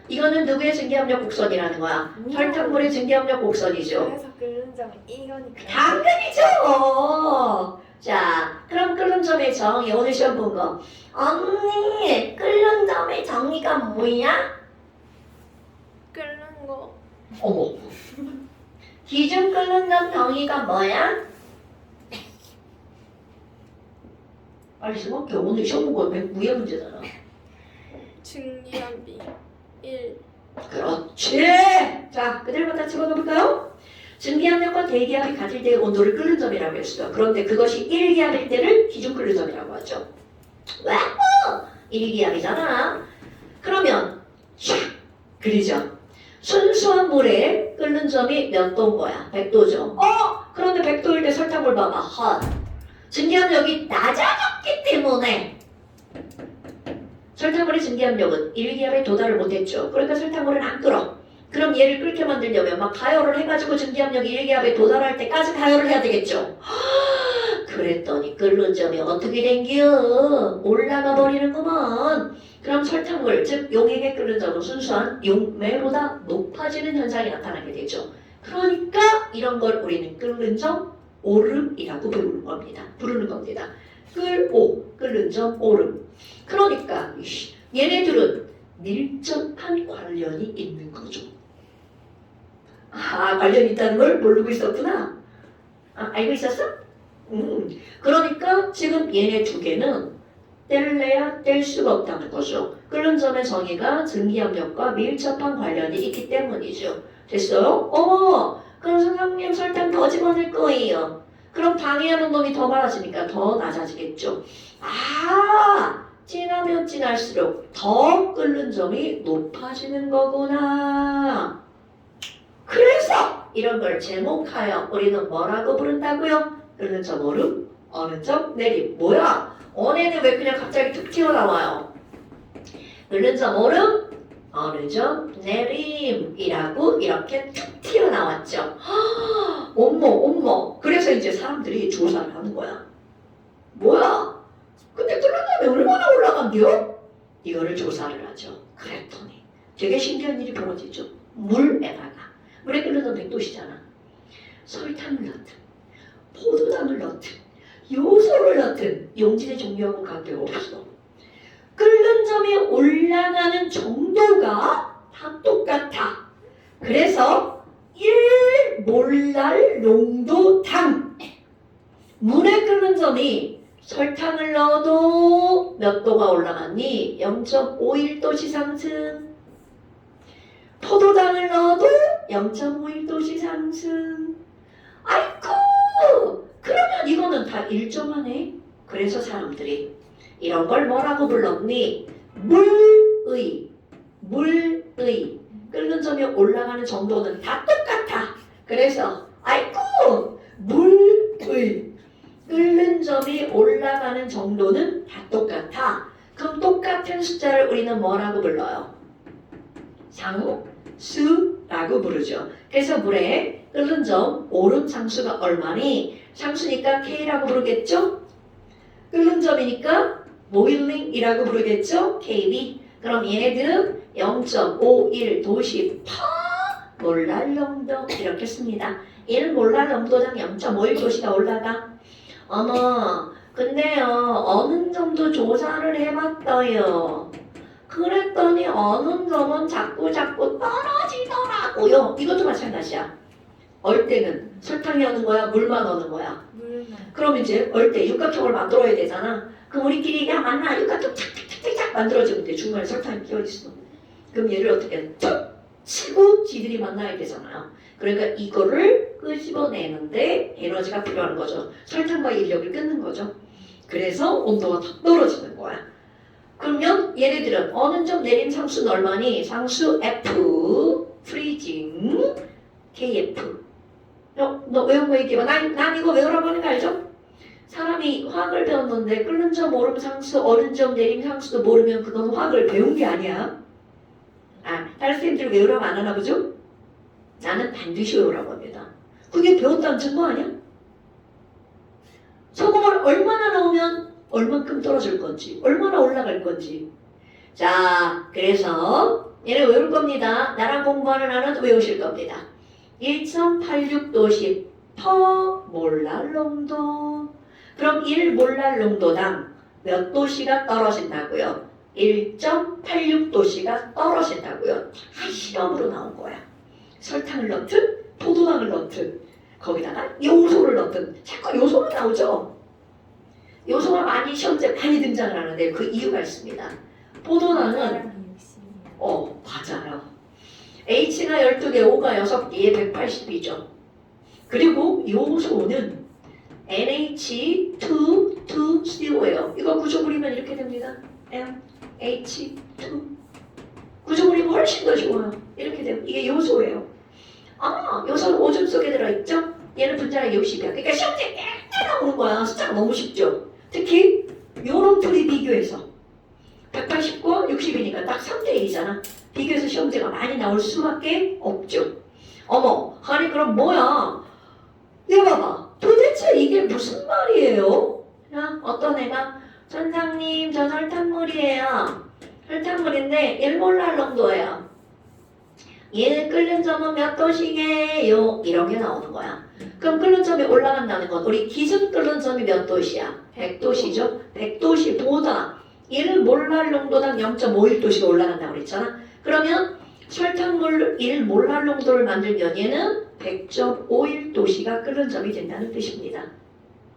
이거는 누구의 증기압력 곡선이라는 거야? 설탕물의 증기압력 곡선이죠. 그래서 끓는 점이 이거니까. 당근이죠. 자, 그럼 끓는 점의 정의 오늘 시험 본 거. 언니, 끓는 점의 정의가 뭐야? 끓는 거. 어머. 기준 끓는 점 정의가 뭐야? 빨리 생각해. 오늘 시험 본 거 무예 문제잖아. 증기압이 1. 그렇지. 자, 그대로 갖다 집어넣어볼까요? 증기압력과 대기압이 같을 때의 온도를 끓는 점이라고 했어요. 그런데 그것이 1기압일 때를 기준 끓는 점이라고 하죠. 와우! 1기압이잖아. 그러면 샥! 그리죠. 순수한 물에 끓는 점이 몇 도인 거야? 100도죠. 그런데 100도일 때 설탕물 봐봐. 헛. 증기압력이 낮아졌기 때문에 설탕물의 증기압력은 1기압에 도달을 못했죠. 그러니까 설탕물은 안 끓어. 그럼 얘를 끓게 만들려면 막 가열을 해가지고 증기압력이 1기압에 도달할 때까지 가열을 해야 되겠죠. 그랬더니 끓는 점이 어떻게 된겨? 올라가 버리는구먼. 그럼 설탕물, 즉 용액에 끓는 점은 순수한 용매보다 높아지는 현상이 나타나게 되죠. 그러니까 이런 걸 우리는 끓는 점 오름이라고 부르는 겁니다. 끓는 점 오름. 그러니까 얘네들은 밀접한 관련이 있는 거죠. 관련이 있다는 걸 모르고 있었구나. 알고 있었어? 그러니까 지금 얘네 두 개는 뗄래야 뗄 수가 없다는 거죠. 끓는 점의 정의가 증기압력과 밀접한 관련이 있기 때문이죠. 됐어요? 그럼 선생님 설탕 더 집어넣을 거예요. 그럼 방해하는 놈이 더 많아지니까 더 낮아지겠죠. 진하면 진할수록 더 끓는 점이 높아지는 거구나. 그래서 이런 걸 제목하여 우리는 뭐라고 부른다고요? 끓는 점 오름, 어느 점 내림. 뭐야? 언에는 왜 그냥 갑자기 툭 튀어나와요? 끓는 점 오름, 어느 점 내림이라고 이렇게 툭 튀어나왔죠. 어머. 그래서 이제 사람들이 조사를 하는 거야. 뭐야? 근데 끓는 점이 얼마나 올라간대요? 이거를 조사를 하죠. 그랬더니 되게 신기한 일이 벌어지죠. 물에다가 물에 끓는 건 100도씨잖아. 설탕을 넣든 포도당을 넣든 요소를 넣든 용질의 종류하고 관계없어. 끓는 점이 올라가는 정도가 다 똑같아. 그래서 1몰랄 농도당 물에 끓는 점이 설탕을 넣어도 몇 도가 올라갔니? 0.51도씨 상승. 포도당을 넣어도 0.51도씨 상승. 아이쿠! 그러면 이거는 다 일정하네. 그래서 사람들이 이런 걸 뭐라고 불렀니? 물의 끓는 점이 올라가는 정도는 다 똑같아. 그래서 아이쿠! 물의 끓는 점이 올라가는 정도는 다 똑같아. 그럼 똑같은 숫자를 우리는 뭐라고 불러요? 상수라고 부르죠. 그래서 물에 끓는 점 오름 상수가 얼마니? 상수니까 K라고 부르겠죠? 끓는 점이니까 boiling이라고 부르겠죠? KB. 그럼 얘네들은 0.51도씨 퍼 몰랄 농도 이렇게 씁니다. 1몰랄 농도당 0.51도씨가 올라가. 어머, 근데요, 어느 정도 조사를 해봤어요. 그랬더니 어느 점은 자꾸 떨어지더라고요. 이것도 마찬가지야. 얼 때는 설탕이 어는 거야, 물만 어는 거야. 물만. 그럼 이제 얼 때 육각형을 만들어야 되잖아. 그럼 우리끼리 야 맞나 육각형 착착착착 만들어지면 돼. 중간에 설탕이 끼어있어. 그럼 얘를 어떻게 해? 툭 치고 지들이 만나야 되잖아요. 그러니까 이거를 끄집어내는데 에너지가 필요한 거죠. 설탕과 인력을 끊는 거죠. 그래서 온도가 더 떨어지는 거야. 그러면 얘네들은 어느 점 내림 상수는 얼마니? 상수 F 프리징 KF. 너 외운 거 얘기해봐. 난 이거 외우라고 하는 거 알죠? 사람이 화학을 배웠는데 끓는 점 오름 상수 어느 점 내림 상수도 모르면 그건 화학을 배운 게 아니야. 다른 쌤들 외우라고 안 하나 보죠? 나는 반드시 외우라고 합니다. 그게 배웠다는 증거 아니야? 소금을 얼마나 넣으면 얼만큼 떨어질 건지, 얼마나 올라갈 건지. 자, 그래서 얘는 외울 겁니다. 나랑 공부하는 아는 외우실 겁니다. 1.86도씨 퍼 몰랄 농도. 그럼 1몰랄 농도당 몇 도씨가 떨어진다고요? 1.86도씨가 떨어진다고요. 다 실험으로 나온 거야. 설탕을 넣든 포도당을 넣든 거기다가 요소를 넣든 자꾸 요소가 나오죠. 요소가 많이 시험지에 많이 등장을 하는데 그 이유가 있습니다. 포도당은 맞아요. H가 12개, O가 6개에 180이죠. 그리고 요소는 NH2,2CO예요. 이거 구조 그리면 이렇게 됩니다. NH2 구조 그리면 훨씬 더 좋아요. 이렇게 돼요. 이게 요소예요. 요소는 오줌 속에 들어있죠? 얘는 분자량 60이야. 그러니까 시험지에 땡땡 나오는 거야. 숫자가 너무 쉽죠? 특히 요런 둘이 비교해서 180과 60이니까 딱 3대1이잖아. 비교해서 시험지가 많이 나올 수밖에 없죠. 어머, 아니 그럼 뭐야? 이거 봐봐. 도대체 이게 무슨 말이에요? 어떤 애가 선생님 저 설탕물이에요. 설탕물인데 1몰랄 농도예요. 얘는 끓는 점은 몇 도씩이에요? 이런 게 나오는 거야. 그럼 끓는 점이 올라간다는 건 우리 기준 끓는 점이 몇 도시야? 100도시죠? 100도시보다 1몰랄 농도당 0.51도씨가 올라간다고 그랬잖아. 그러면 설탕물 1몰랄 농도를 만들면 얘는 100.51도씨가 끓는 점이 된다는 뜻입니다.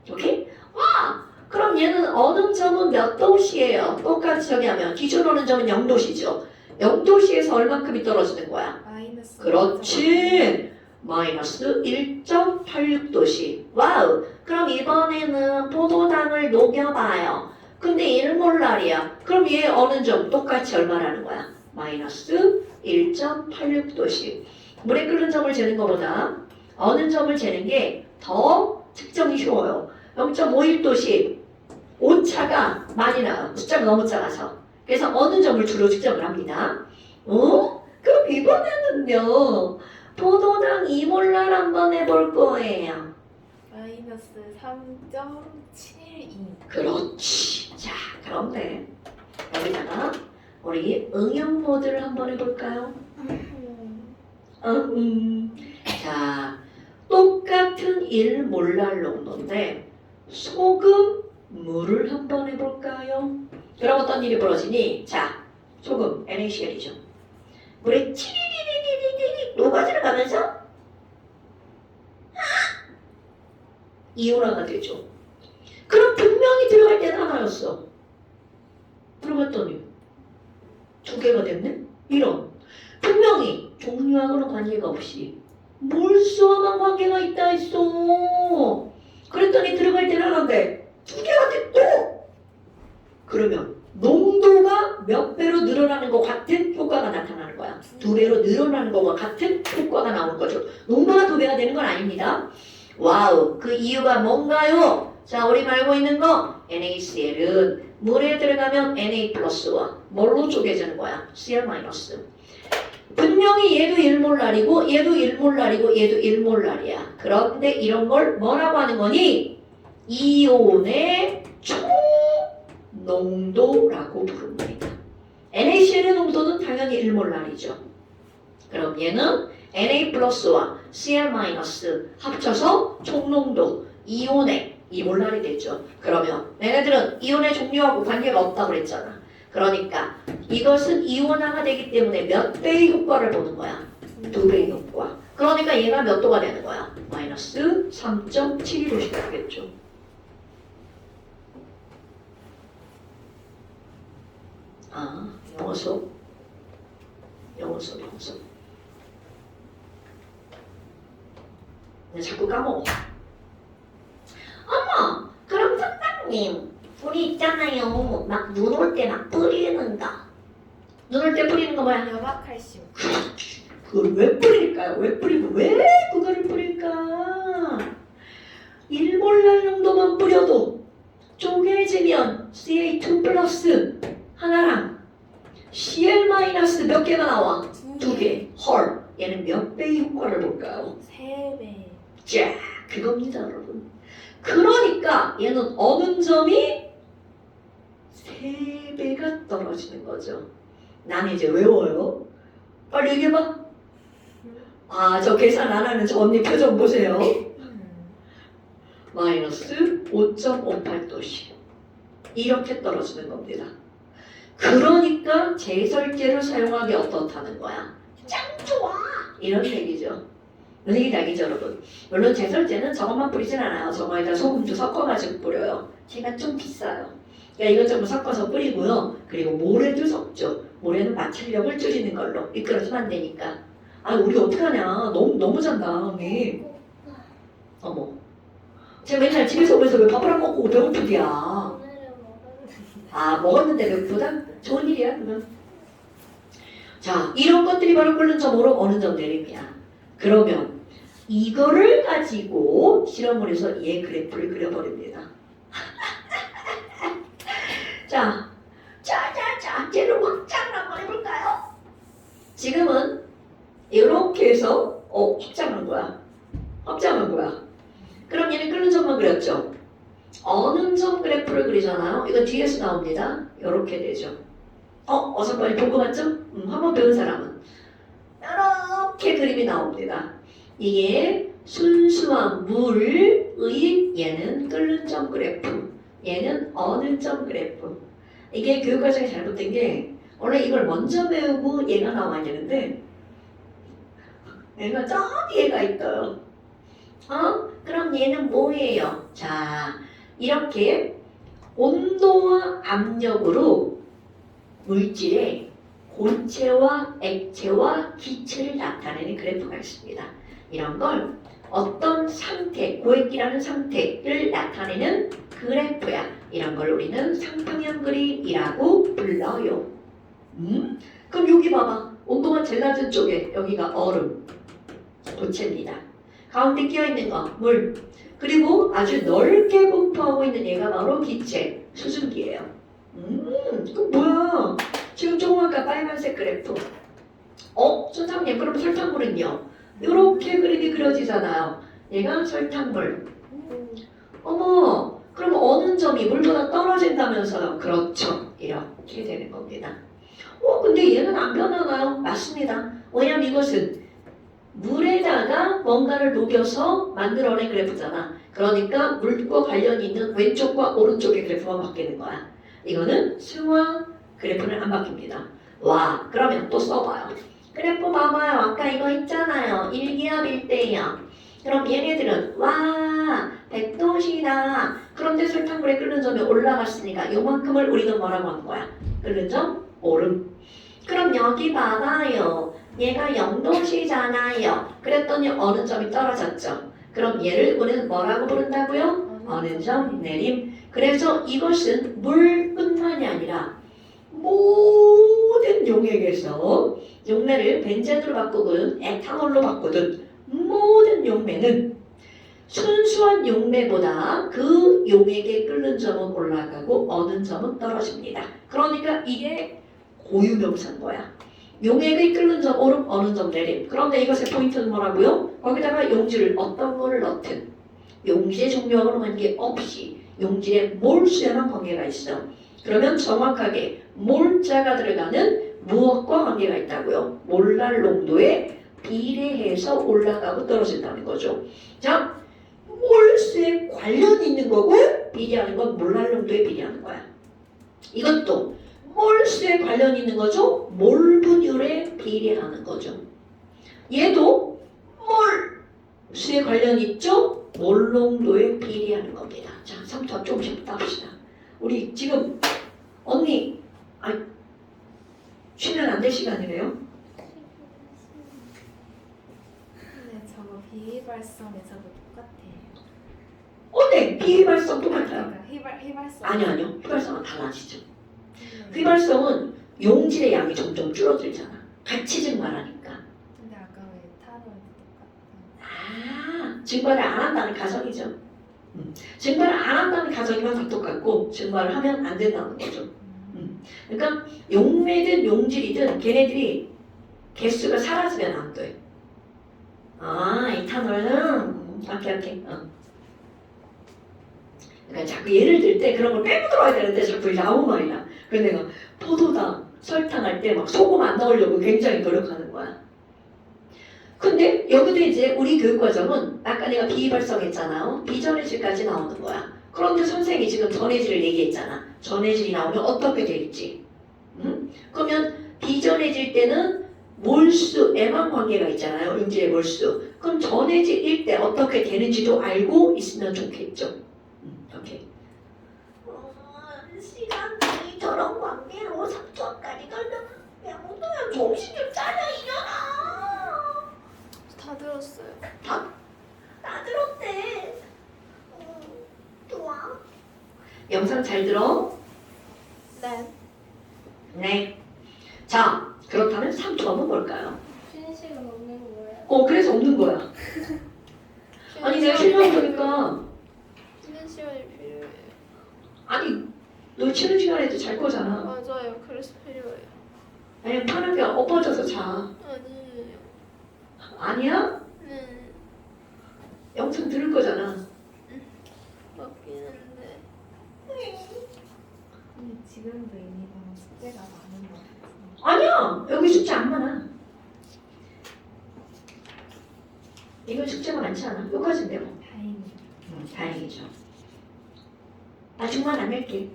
오케이? 와! 그럼 얘는 어느 점은 몇 도시예요? 똑같이 저기 하면 기준 어느 점은 0도시죠. 0도시에서 얼마큼이 떨어지는 거야? 마이너스. 그렇지. 마이너스 1.86도시. 와우. 그럼 이번에는 포도당을 녹여봐요. 근데 1몰랄이야. 그럼 얘 어느 점 똑같이 얼마라는 거야? 마이너스 1.86도시. 물에 끓는 점을 재는 것보다 어느 점을 재는 게 더 측정이 쉬워요. 0.51도시. 오차가 많이 나요. 숫자가 너무 작아서. 그래서 어느 점을 주로 측정을 합니다. 그럼 이번에는요. 포도당 2몰랄 한번 해볼 거예요. 마이너스 3.72. 그렇지. 자, 그런데 여기다가 우리 응용 모드를 한번 해볼까요? 자, 똑같은 1몰랄 농도인데 소금 물을 한번 해볼까요? 그럼 어떤 일이 벌어지니? 자, 소금 NaCl이죠. 물에 치리리리리리리 녹아지러 가면서 이온화가 되죠. 그럼 분명히 들어갈 때는 하나였어. 들어갔더니 두 개가 됐네? 이런. 분명히 종류하고는 관계가 없이 몰수와만 관계가 있다 했어. 그랬더니 들어갈 때는 하나인데 두 개가 됐고. 그러면 농도가 몇 배로 늘어나는 것 같은 효과가 나타나는 거야. 두 배로 늘어나는 것과 같은 효과가 나오는 거죠. 농도가 두 배가 되는 건 아닙니다. 와우, 그 이유가 뭔가요? 자, 우리 알고 있는 거 NaCl은 물에 들어가면 Na 플러스와 뭘로 쪼개지는 거야? Cl 마이너스. 분명히 얘도 1몰랄이고 얘도 1몰랄이고 얘도 1몰랄이야. 그런데 이런 걸 뭐라고 하는 거니? 이온의 총농도라고 부릅니다. NaCl의 농도는 당연히 1몰랄이죠. 그럼 얘는 Na 플러스와 Cl 마이너스 합쳐서 총농도 이온의 2몰랄이 되죠. 그러면 얘네들은 이온의 종류하고 관계가 없다고 그랬잖아. 그러니까 이것은 이온화가 되기 때문에 몇 배의 효과를 보는 거야? 두 배의 효과. 그러니까 얘가 몇 도가 되는 거야? 마이너스 3.72도씨가 되겠죠. 아, 영어 수업. 근데 자꾸 까먹어. 어머, 그럼 선생님, 우리 있잖아요. 막 눈 올 때 막 뿌리는 거. 눈 올 때 뿌리는 거 뭐야? 염화칼슘. 그걸 왜 뿌릴까요? 왜 뿌리고 왜 그거를 뿌릴까? 1몰랄 정도만 뿌려도 쪼개지면 Ca2 플러스 하나랑 Cl 마이너스 몇 개가 나와? 두 개. 헐. 얘는 몇 배의 효과를 볼까요? 3배. 자, 그겁니다, 여러분. 그러니까 얘는 어느 점이 3배가 떨어지는 거죠. 나는 이제 외워요. 빨리 얘기해봐. 아, 저 계산 안 하는 저 언니 표정 보세요. 마이너스 5.58도씨. 이렇게 떨어지는 겁니다. 그러니까 제설제를 사용하기 어떻다는 거야? 짱 좋아! 이런 얘기죠. 무슨 얘기인지 알겠죠, 여러분? 물론 제설제는 저것만 뿌리진 않아요. 저거에다 소금도 섞어가지고 뿌려요. 제가 좀 비싸요. 그러니까 이것저것 섞어서 뿌리고요. 그리고 모래도 섞죠. 모래는 마찰력을 줄이는 걸로. 미끄러지면 안 되니까. 아, 우리 어떡하냐. 너무 잔다, 언니. 어머. 제가 맨날 집에서 그래서 왜 밥을 안 먹고 배고프디야. 오늘은 먹었는데. 아, 먹었는데 배고프다? 좋은 일이야, 그러면. 자, 이런 것들이 바로 끓는 점으로 어느 점 내립니다. 그러면 이거를 가지고 실험을 해서 얘 그래프를 그려버립니다. 자, 쟤를 확장을 한번 해볼까요? 지금은 이렇게 해서 확장한 거야. 그럼 얘는 끓는 점만 그렸죠. 어느 점 그래프를 그리잖아요. 이거 뒤에서 나옵니다. 이렇게 되죠. 어서 빨리 본 거 같죠? 한번 배운 사람은 이렇게 그림이 나옵니다. 이게 순수한 물의 얘는 끓는 점 그래프, 얘는 어느 점 그래프. 이게 교육과정이 잘못된 게 원래 이걸 먼저 배우고 얘가 나와야 되는데 얘가 저기 얘가 있어요. 그럼 얘는 뭐예요? 자, 이렇게 온도와 압력으로 물질의 고체와 액체와 기체를 나타내는 그래프가 있습니다. 이런 걸 어떤 상태, 고액이라는 상태를 나타내는 그래프야. 이런 걸 우리는 상평형 그림이라고 불러요. 그럼 여기 봐봐. 온도가 제일 낮은 쪽에 여기가 얼음, 고체입니다. 가운데 끼어있는 거, 물. 그리고 아주 넓게 분포하고 있는 얘가 바로 기체, 수증기예요. 그 뭐야? 지금 조금 아까 빨간색 그래프. 선생님, 그럼 설탕물은요? 이렇게 그림이 그려지잖아요. 얘가 설탕물. 어머, 그럼 어느 점이 물보다 떨어진다면서요? 그렇죠. 이렇게 되는 겁니다. 근데 얘는 안 변하나요? 맞습니다. 왜냐면 이것은 물에다가 뭔가를 녹여서 만들어낸 그래프잖아. 그러니까 물과 관련이 있는 왼쪽과 오른쪽의 그래프만 바뀌는 거야. 이거는 수화 그래프는 안 바뀝니다. 와, 그러면 또 써봐요. 그래프 봐봐요. 아까 이거 있잖아요. 1기압 1대요. 그럼 얘네들은 와 100도시다. 그런데 설탕물에 끓는 점이 올라갔으니까 요만큼을 우리는 뭐라고 하는 거야? 끓는 점? 얼음. 그럼 여기 봐봐요. 얘가 0도시잖아요. 그랬더니 어느 점이 떨어졌죠. 그럼 얘를 우리는 뭐라고 부른다고요? 어느 점 내림. 그래서 이것은 물뿐만이 아니라 모든 용액에서 용매를 벤젠으로 바꾸든 에탄올로 바꾸든 모든 용매는 순수한 용매보다 그 용액의 끓는 점은 올라가고 어는 점은 떨어집니다. 그러니까 이게 고유명사인 거야. 용액의 끓는 점 오름, 어는 점 내림. 그런데 이것의 포인트는 뭐라고요? 거기다가 용질을 어떤 거를 넣든 용질의 종류하고는 관계없이 용질의 몰수에만 관계가 있어. 그러면 정확하게 몰자가 들어가는 무엇과 관계가 있다고요? 몰랄 농도에 비례해서 올라가고 떨어진다는 거죠. 자, 몰수에 관련이 있는 거고 비례하는 건 몰랄 농도에 비례하는 거야. 이것도 몰수에 관련이 있는 거죠. 몰분율에 비례하는 거죠. 얘도 몰수에 관련이 있죠. 몰농도에 비례하는 겁니다. 자, 3차 조금씩 따봅시다. 우리 지금 언니 쉬면 안 될 시간이래요. 근데 저거 비발성에서도 똑같아요. 네, 비휘발성 똑같아요. 그러니까 휘발성. 아니요. 휘발성은 달라지죠. 휘발성은 용질의 양이 점점 줄어들잖아. 같이 증발하니까. 근데 아까 왜 타로에도 똑같다. 증발을 안 한다는 가정이죠. 증발을 안 한다는 가정이면 다 똑같고 증발을 하면 안 된다는 거죠. 그러니까 용매든 용질이든 걔네들이 개수가 사라지면 안 돼. 이탄올은 오케이. 그러니까 자꾸 예를 들 때 그런 걸 빼고 들어야 되는데 자꾸 이제 아무 말이야. 그래서 내가 포도당, 설탕 할 때 막 소금 안 넣으려고 굉장히 노력하는 거야. 근데 여기도 이제 우리 교육과정은 아까 내가 비발성했잖아요. 비전해질까지 나오는 거야. 그런데 선생님이 지금 전해질을 얘기했잖아. 전해질이 나오면 어떻게 될지. 그러면 비전해질 때는 몰수에만 관계가 있잖아요. 음질의 몰수. 그럼 전해질일 때 어떻게 되는지도 알고 있으면 좋겠죠. 오케이. 시간이 저런 관계로 3초까지 걸려면 배고프면 정신 좀 차려 이년아. 다 들었어요. 다 들었대. 좋아. 영상 잘 들어? 네. 네. 자, 그렇다면 3초음은 뭘까요? 쉬는 시간 없는 거예요? 그래서 없는 거야. 아니 내가 쉬려고 그러니까 쉬는 시간이 필요해요. 아니 너 쉬는 시간에도 잘 거잖아. 맞아요. 그래서 필요해요. 아니 편하게 엎어져서 자. 아니에요. 아니야? 네. 영상 들을 거잖아. 맞긴 한데. 근데 지금도 이미 너무 숙제가 많은 것 같아요. 아니야. 여기 숙제 안 많아. 이건 숙제가 많지 않아. 여기까지인데 뭐. 다행이에요. 다행이죠. 나 중간 안 낼게.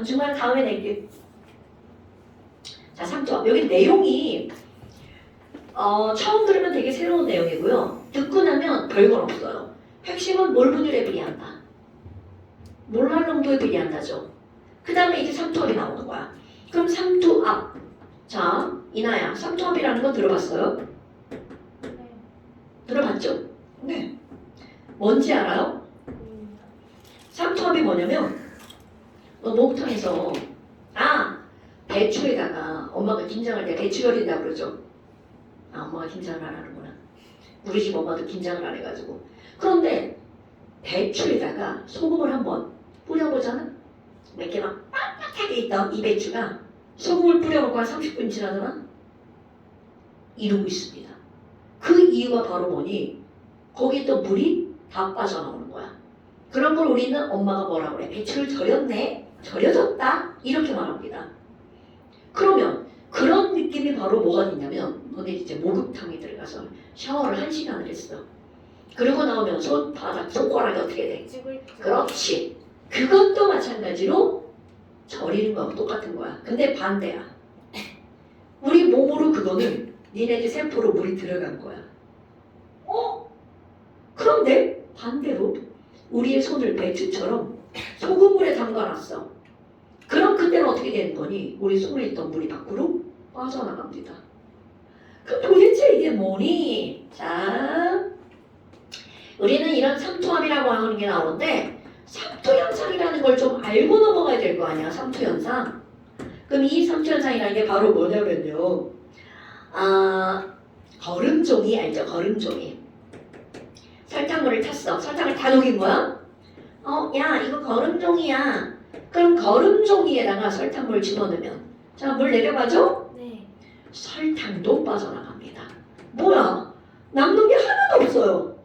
중간 다음에 낼게. 자, 3점. 여기 내용이 처음 들으면 되게 새로운 내용이고요. 듣고 나면 별건 없어요. 핵심은 몰분율에 비례한다. 몰랄 농도에 비례한다죠. 그 다음에 이제 삼투압이 나오는 거야. 그럼 삼투압. 자, 이나야, 삼투압이라는 거 들어봤어요? 네. 들어봤죠? 네. 뭔지 알아요? 보입니다. 삼투압이 뭐냐면 너 목욕탕에서 배추에다가 엄마가 김장할 때 배추 절인다고 그러죠. 엄마가 김장을 안 하는구나. 우리 집 엄마도 김장을 안 해가지고. 그런데 배추에다가 소금을 한번 뿌려보잖아. 이렇게 막 빳빳하게 있던 이 배추가 소금을 뿌려놓고 한 30분 지나잖아. 이러고 있습니다. 그 이유가 바로 뭐니? 거기 또 물이 다 빠져나오는 거야. 그런 걸 우리는 엄마가 뭐라 그래? 배추를 절였네? 절여졌다? 이렇게 말합니다. 그러면 그런 느낌이 바로 뭐가 있냐면 너네 이제 목욕탕에 들어가서 샤워를 1시간을 했어. 그러고 나오면 손바닥, 손가락이 어떻게 돼? 찌글찌글. 그렇지. 그것도 마찬가지로 절이는 거하고 똑같은 거야. 근데 반대야. 우리 몸으로 그거는 니네들 세포로 물이 들어간 거야. 그런데 반대로 우리의 손을 배추처럼 소금물에 담가놨어. 그럼 그때는 어떻게 되는 거니? 우리 손에 있던 물이 밖으로 빠져나갑니다. 그럼 도대체 이게 뭐니? 자, 우리는 이런 삼투압이라고 하는 게 나오는데 삼투현상이라는 걸 좀 알고 넘어가야 될 거 아니야. 삼투현상. 그럼 이 삼투현상이라는 게 바로 뭐냐면요. 거름종이 알죠? 거름종이. 설탕물을 탔어. 설탕을 다 녹인 거야? 야 이거 거름종이야. 그럼 거름종이에다가 설탕물을 집어넣으면 자, 물 내려가죠? 네. 설탕도 빠져나갑니다. 뭐야? 남는 게 하나도 없어요.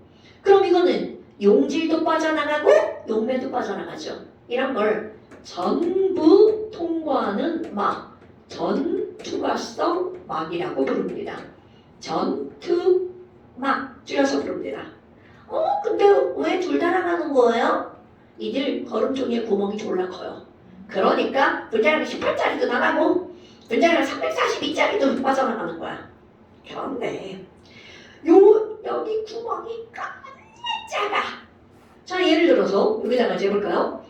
그럼 이거는 용질도 빠져나가고 용매도 빠져나가죠. 이런 걸 전부 통과하는 막, 전투과성 막이라고 부릅니다. 전투막 줄여서 부릅니다. 근데 왜 둘 다 나가는 거예요? 이들 거름종이의 구멍이 졸라 커요. 그러니까 분자량 18짜리도 나가고 분자량 342짜리도 빠져나가는 거야. 그런데 여기 구멍이 작아. 자, 예를 들어서 여기다가 재볼까요?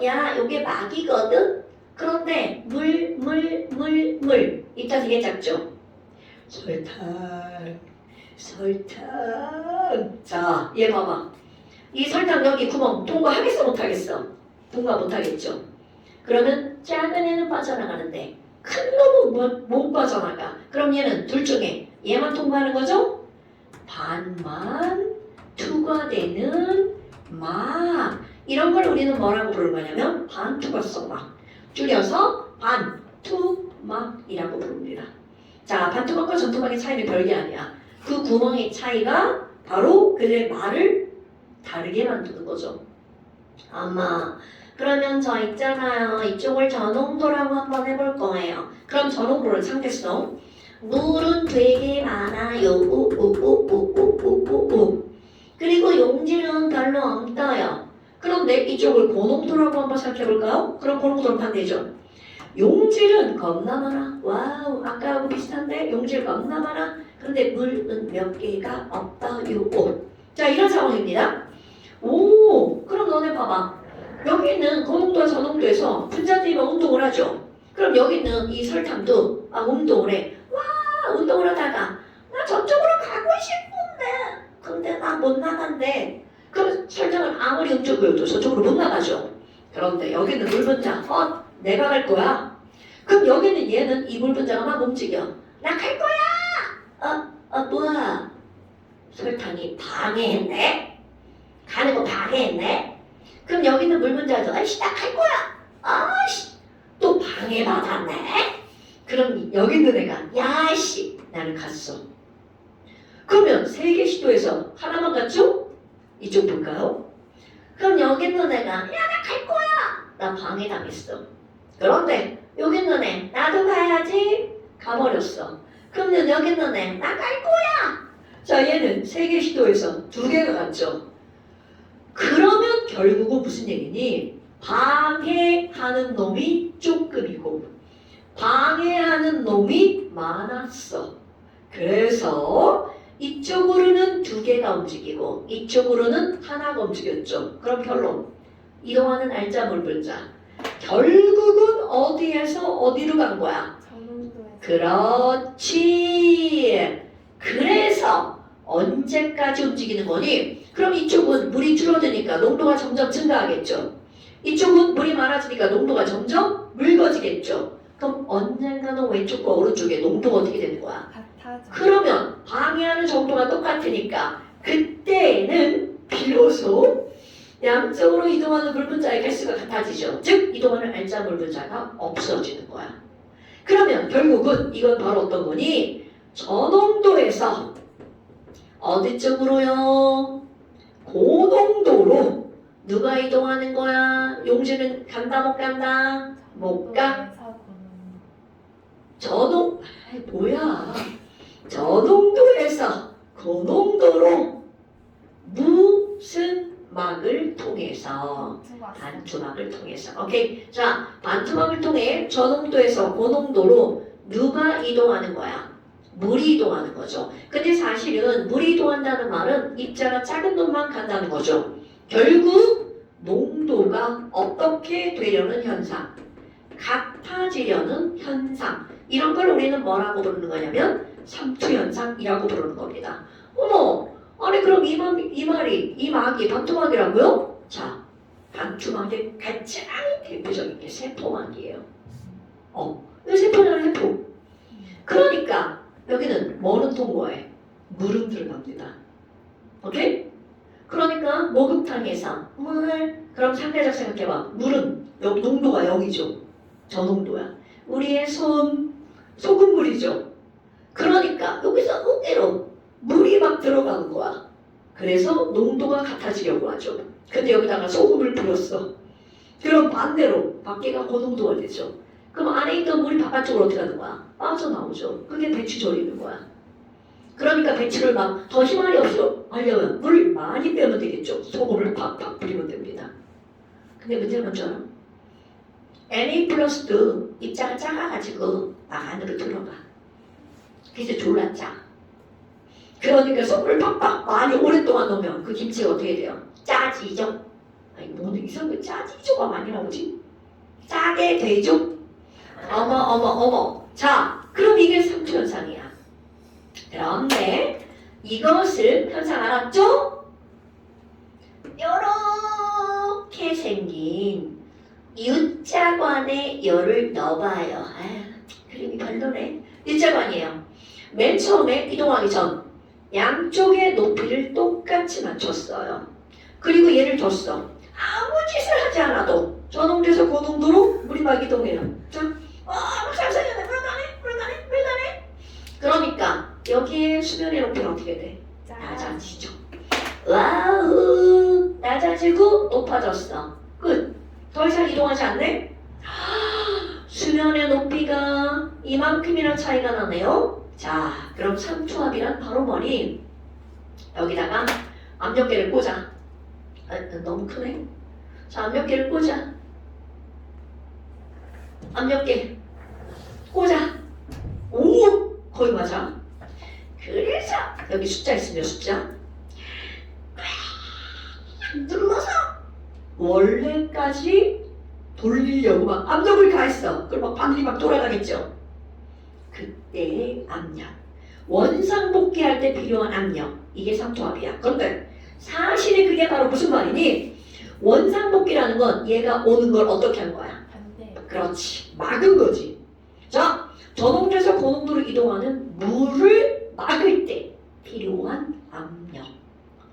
야, 요게 막이거든? 그런데 물 이따 되게 작죠? 설탕. 자, 얘 봐봐. 이 설탕 여기 구멍 통과하겠어 못하겠어? 통과 못하겠죠? 그러면 작은 애는 빠져나가는데 큰 놈은 못 빠져나가. 그럼 얘는 둘 중에 얘만 통과하는 거죠? 반만 투과되는 막. 이런 걸 우리는 뭐라고 부르는 거냐면 반투과성 막. 줄여서 반투막이라고 부릅니다. 자, 반투막과 전투막의 차이는 별게 아니야. 그 구멍의 차이가 바로 그들의 말을 다르게 만드는 거죠. 그러면 저 있잖아요. 이쪽을 전홍도라고 한번 해볼 거예요. 그럼 전홍도는 상대성. 물은 되게 많아요. 그리고 용질은 별로 없어요. 그런데 이쪽을 고농도라고 한번 생각해볼까요? 그럼 고농도는 반대죠. 용질은 겁나 많아. 와우, 아까하고 비슷한데 용질 겁나 많아. 그런데 물은 몇 개가 없어요. 자, 이런 상황입니다. 그럼 너네 봐봐. 여기는 고농도와 저농도에서 분자들이면 운동을 하죠. 그럼 여기는 이 설탕도 운동을 해. 운동을 하다가 나 저쪽으로 가고 싶은데 근데 나 못 나간대. 그럼 설탕은 아무리 음쪽이어도 저쪽으로 못 나가죠. 그런데 여기는 물 분자. 내가 갈 거야. 그럼 여기는 얘는 이 물 분자가 막 움직여. 나 갈 거야. 뭐야? 설탕이 방해했네? 가는 거 방해했네? 그럼 여기는 물 분자도 아이씨 나 갈 거야. 또 방해받았네? 그럼 여기 있는 애가 야씨 나는 갔어. 그러면 세 개 시도에서 하나만 갔죠? 이쪽 볼까요? 그럼 여기 있는 애가 야 나 갈 거야. 나 방해당했어. 그런데 여기 있는 애 나도 가야지. 가버렸어. 그러면 여기 있는 애 나 갈 거야. 자, 얘는 세 개 시도에서 두 개가 갔죠. 그러면 결국은 무슨 얘기니? 방해하는 놈이 조금이고 방해하는 놈이 많았어. 그래서 이쪽으로는 두 개가 움직이고 이쪽으로는 하나가 움직였죠. 그럼 결론 이동하는 알짜 물분자. 결국은 어디에서 어디로 간 거야? 전원도에서. 그렇지. 그래서 언제까지 움직이는 거니? 그럼 이쪽은 물이 줄어드니까 농도가 점점 증가하겠죠. 이쪽은 물이 많아지니까 농도가 점점 묽어지겠죠. 그럼 언젠가는 왼쪽과 오른쪽에 농도가 어떻게 되는 거야? 같아져. 그러면 방해하는 정도가 똑같으니까 그때는 비로소 양쪽으로 이동하는 물분자의 개수가 같아지죠. 즉 이동하는 알짜 물분자가 없어지는 거야. 그러면 결국은 이건 바로 어떤 거니? 저농도에서 어디 쪽으로요? 고농도로 누가 이동하는 거야? 용지는 간다 못 간다? 못 가? 저농 아이 뭐야? 저농도에서 고농도로 무슨 막을 통해서 반투막을 통해서 오케이 자 반투막을 통해 저농도에서 고농도로 누가 이동하는 거야? 물이 이동하는 거죠. 근데 사실은 물이 이동한다는 말은 입자가 작은 놈만 간다는 거죠. 결국 농도가 어떻게 되려는 현상 같아지려는 현상 이런 걸 우리는 뭐라고 부르는 거냐면 삼투현상이라고 부르는 겁니다. 어머 아니 그럼 이 막이 반투막이라고요? 자 반투막의 가장 대표적인 게 세포막이에요. 이거 세포잖아 세포. 그러니까 여기는 뭐는 통과해? 물은 들어갑니다. 오케이? 그러니까 목욕탕에서 물 그럼 상대적 생각해봐. 물은 농도가 0이죠. 저농도야. 우리의 소금물이죠. 그러니까 여기서 의외로 물이 막 들어가는 거야. 그래서 농도가 같아지려고 하죠. 근데 여기다가 소금을 뿌렸어. 그럼 반대로 밖에가 고농도가 되죠. 그럼 안에 있던 물이 바깥쪽으로 어떻게 하는 거야? 빠져나오죠. 그게 배추 조리는 거야. 그러니까 배추를 막 더 힘이 없어 하려면 물 많이 빼면 되겠죠. 소금을 팍팍 뿌리면 됩니다. 근데 문제는 뭔지 알아? Na+도 입자가 작아가지고 막 안으로 들어가. 그래서 졸라 짜. 그러니까 소금을 팍팍 많이 오랫동안 넣으면 그 김치가 어떻게 돼요? 짜지죠? 아니 뭐 이상한 거 짜지죠가 많이 나오지? 짜게 되죠? 어머. 자, 그럼 이게 삼투현상이야. 그런데 이것을 현상 알았죠? 요렇게 생긴 U자관에 열을 넣어봐요. 그림이 별로네. U자관이에요. 맨 처음에 이동하기 전 양쪽의 높이를 똑같이 맞췄어요. 그리고 얘를 뒀어. 아무 짓을 하지 않아도 저농도에서 고농도로 물이 막 이동해요. 자, 잠시만요. 물 가네. 그러니까 여기에 수면의 높이는 어떻게 돼? 낮아지죠. 와우, 낮아지고 높아졌어. 끝. 더 이상 이동하지 않네? 수면의 높이가 이만큼이나 차이가 나네요. 자, 그럼 삼투압이란 바로 뭐니? 여기다가 압력계를 꽂아. 너무 크네. 자, 압력계를 꽂아. 압력계 꽂아. 오! 거의 맞아. 그래서 여기 숫자 있으면 숫자 눌러서 원래까지 돌리려고 막 압력을 가했어. 그럼 막 바늘이 막 돌아가겠죠. 그때의 압력. 원상복귀할 때 필요한 압력. 이게 삼투압이야. 그런데 사실은 그게 바로 무슨 말이니? 원상복귀라는 건 얘가 오는 걸 어떻게 한 거야? 반대. 그렇지. 막은 거지. 자, 저농도에서 고농도로 이동하는 물을 막을 때 필요한 압력.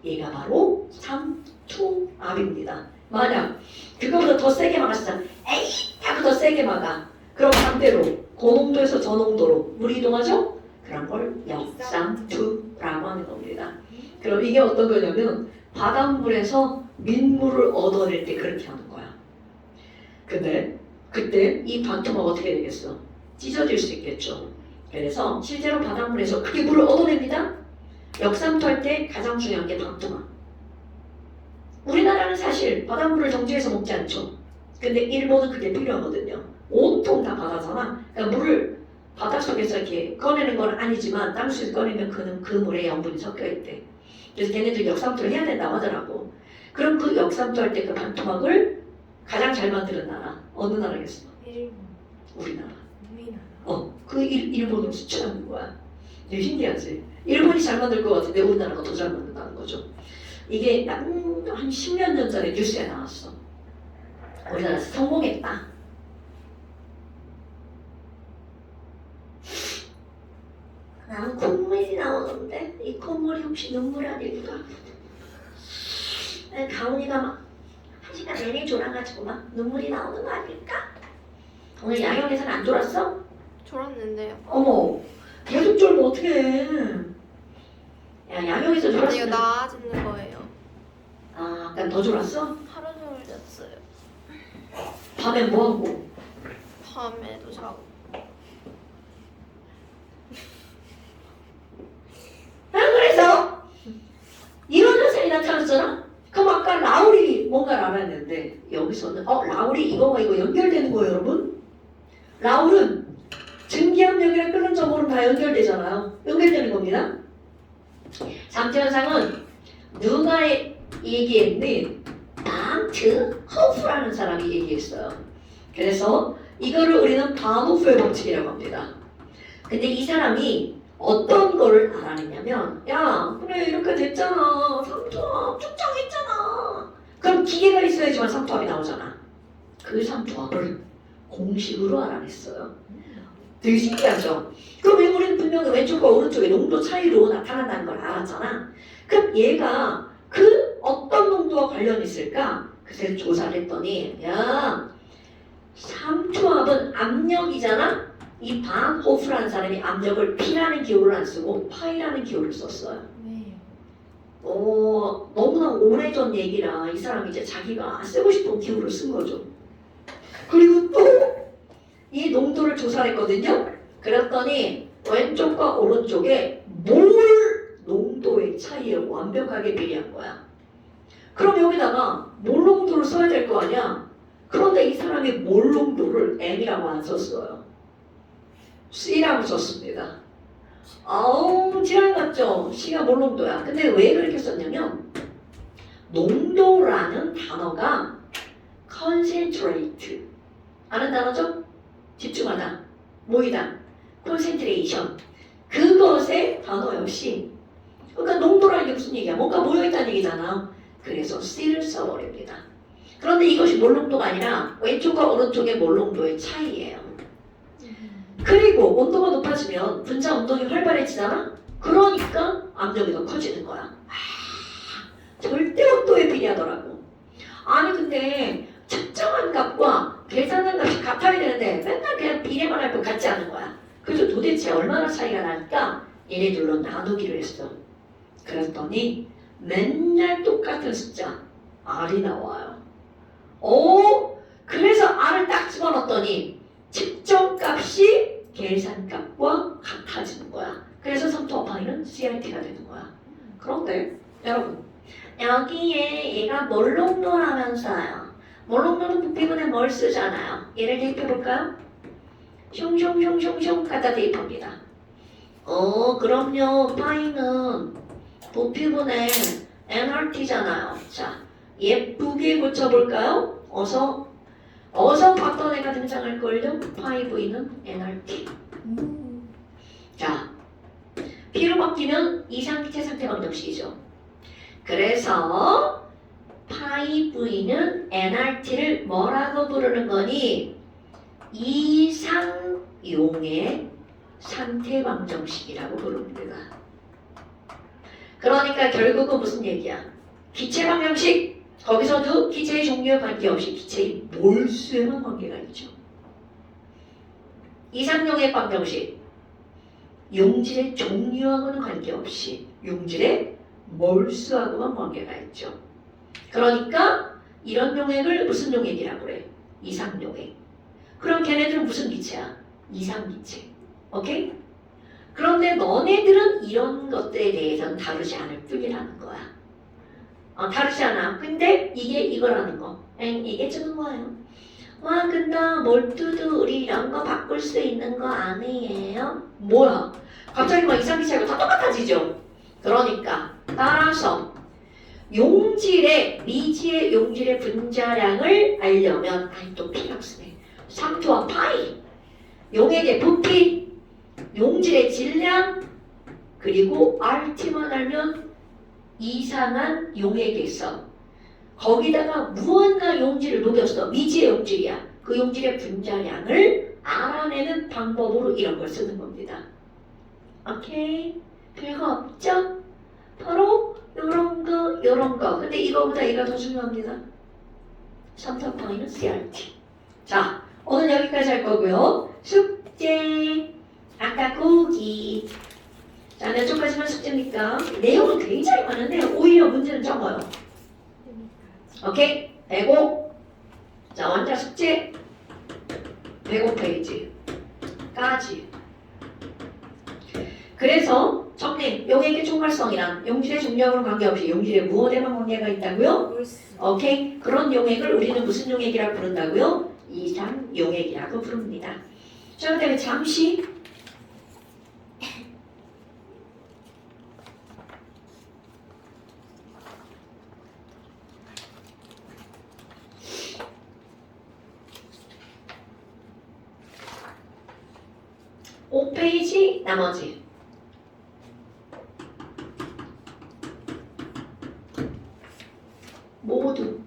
얘가 바로 삼투압입니다. 만약 그거보다 더 세게 막았어. 에이! 하고 더 세게 막아. 그럼 반대로 고농도에서 저농도로 물이 이동하죠? 그런 걸 역삼투라고 하는 겁니다. 그럼 이게 어떤 거냐면 바닷물에서 민물을 얻어낼 때 그렇게 하는 거야. 근데 그때 이 반투막 어떻게 되겠어? 찢어질 수 있겠죠. 그래서 실제로 바닷물에서 그렇게 물을 얻어냅니다. 역삼투할 때 가장 중요한 게 반투막. 우리나라는 사실 바닷물을 정지해서 먹지 않죠. 근데 일본은 그게 필요하거든요. 온통 다 바다잖아. 그러니까 물을 바닷속에서 이렇게 꺼내는 건 아니지만 땅속에서 꺼내면 그 물에 염분이 섞여 있대. 그래서 걔네들 역삼투를 해야 된다고 하더라고. 그럼 그 역삼투할 때 그 반투막을 가장 잘 만드는 나라 어느 나라겠어? 일본, 우리나라. 우리나라. 그 일본으로 수출하는 거야. 되게 신기하지? 일본이 잘 만들 것 같은데 우리나라가 더 잘 만든다는 거죠. 이게 한 10몇 년 전에 뉴스에 나왔어. 우리나라 성공했다. 나는 콧물이 나오는데 이 콧물이 혹시 눈물 아닐까? 가훈이가 막 1시간 내내 졸아가지고 막 눈물이 나오는 거 아닐까? 오늘 야경에서는 안 졸았어? 졸았는데요. 어머, 계속 졸면 어떡해. 야, 야경에서 근데 이거 졸았으면 나아지는 거예요. 아까 더 졸았어? 하루 종일 잤어요. 밤에 뭐하고? 밤에도 자고. 그래서 이런 현상이 나타났잖아? 그럼 아까 라울이 뭔가를 알았는데 여기서는 라울이 이거 연결되는 거예요 여러분? 라울은 증기압력이랑 끓는 점으로 다 연결되잖아요. 연결되는 겁니다. 잠재 현상은 누가 얘기했니? 방트 허프라는 사람이 얘기했어요. 그래서 이거를 우리는 바노프의 법칙이라고 합니다. 근데 이 사람이 어떤 거를 알아냈냐면 야 그래 이렇게 됐잖아. 삼투압 측정했잖아. 그럼 기계가 있어야지만 삼투압이 나오잖아. 그 삼투압을 공식으로 알아냈어요. 되게 신기하죠? 그럼 우리는 분명히 왼쪽과 오른쪽의 농도 차이로 나타난다는 걸 알았잖아. 그럼 얘가 그 어떤 농도와 관련이 있을까? 그래서 조사를 했더니 야 삼투압은 압력이잖아? 이 반 호프라는 사람이 압력을 P라는 기호를 안 쓰고 파이라는 기호를 썼어요. 왜요? 너무나 오래전 얘기라 이 사람이 이제 자기가 쓰고 싶은 기호를 쓴 거죠. 그리고 또 이 농도를 조사했거든요. 그랬더니 왼쪽과 오른쪽에 몰 농도의 차이에 완벽하게 비례한 거야. 그럼 여기다가 몰 농도를 써야 될 거 아니야. 그런데 이 사람이 몰 농도를 M이라고 안 썼어요. C라고 썼습니다. 아우 지랄 같죠? C가 몰 농도야. 근데 왜 그렇게 썼냐면 농도라는 단어가 concentrate 아는 단어죠? 집중하다, 모이다, concentration 그것의 단어 역시 그러니까 농도라는 게 무슨 얘기야? 뭔가 모여있다는 얘기잖아. 그래서 C를 써버립니다. 그런데 이것이 몰 농도가 아니라 왼쪽과 오른쪽의 몰 농도의 차이예요. 그리고 온도가 높아지면 분자 운동이 활발해지잖아? 그러니까 압력이 더 커지는 거야. 절대 온도에 비례하더라고. 아니 근데 측정한 값과 계산한 값이 같아야 되는데 맨날 그냥 비례만 할 것 같지 않은 거야. 그래서 도대체 얼마나 차이가 날까? 얘네들로 나누기로 했어. 그랬더니 맨날 똑같은 숫자 R이 나와요. 그래서 R을 딱 집어넣었더니 측정값이 계산값과 같아지는 거야. 그래서 삼투압파이는 CRT가 되는 거야. 그런데 여러분 여기에 얘가 몰 농도라면서요. 몰 농도는 부피분에 뭘 쓰잖아요. 얘를 대입해볼까요? 슝슝슝슝슝 갖다 대입합니다. 그럼요. 파이는 부피분의 nRT잖아요. 자, 예쁘게 고쳐볼까요? 어서 봤던 애가 등장할걸요? 파이 V는 nRT. 자, P로 바뀌면 이상기체 상태 방정식이죠. 그래서 파이 V는 nRT를 뭐라고 부르는 거니? 이상용의 상태 방정식이라고 부릅니다. 그러니까 결국은 무슨 얘기야? 기체 방정식 거기서도 기체의 종류에 관계없이 기체의 몰수에만 관계가 있죠. 이상용의 방정식 용질의 종류하고는 관계없이 용질의 몰수하고만 관계가 있죠. 그러니까 이런 용액을 무슨 용액이라고 그래? 이상용액. 그럼 걔네들은 무슨 기체야? 이상기체. 오케이? 그런데 너네들은 이런 것들에 대해서는 다루지 않을 뿐이라는 거야. 다르지 않아. 근데 이게 이거라는 거. 이게 주는 거예요. 와, 근데 몰두도 우리 이런 거 바꿀 수 있는 거 아니에요? 뭐야? 갑자기 막 이상기체가 다 똑같아지죠? 그러니까 따라서 용질의 미지의 용질의 분자량을 알려면 또 필요 없으네. 3투와 파이 용액의 부피 용질의 질량 그리고 RT만 알면 이상한 용액에서 거기다가 무언가 용질을 녹였어. 미지의 용질이야. 그 용질의 분자량을 알아내는 방법으로 이런 걸 쓰는 겁니다. 오케이? 별거 없죠? 바로 요런 거. 근데 이거보다 이가 더 중요합니다. 3타파이는 CRT. 자, 오늘 여기까지 할 거고요. 숙제. 아까 고기. 자, 몇 쪽까지만 숙제입니까? 내용은 굉장히 많은데 오히려 문제는 적어요. 오케이? 105. 자, 원자 숙제 105페이지까지. 그래서 정리, 용액의 총괄성이란 용질의 중력으로 관계없이 용질의 무엇에만 관계가 있다고요? 오케이? 그런 용액을 우리는 무슨 용액이라고 부른다고요? 이상 용액이라고 부릅니다. 자, 그다음에 잠시 5페이지 나머지 모두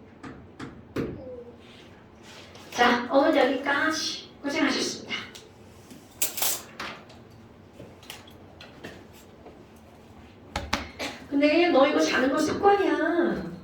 자 오늘 여기까지 고생하셨습니다. 근데 너 이거 자는 거 습관이야.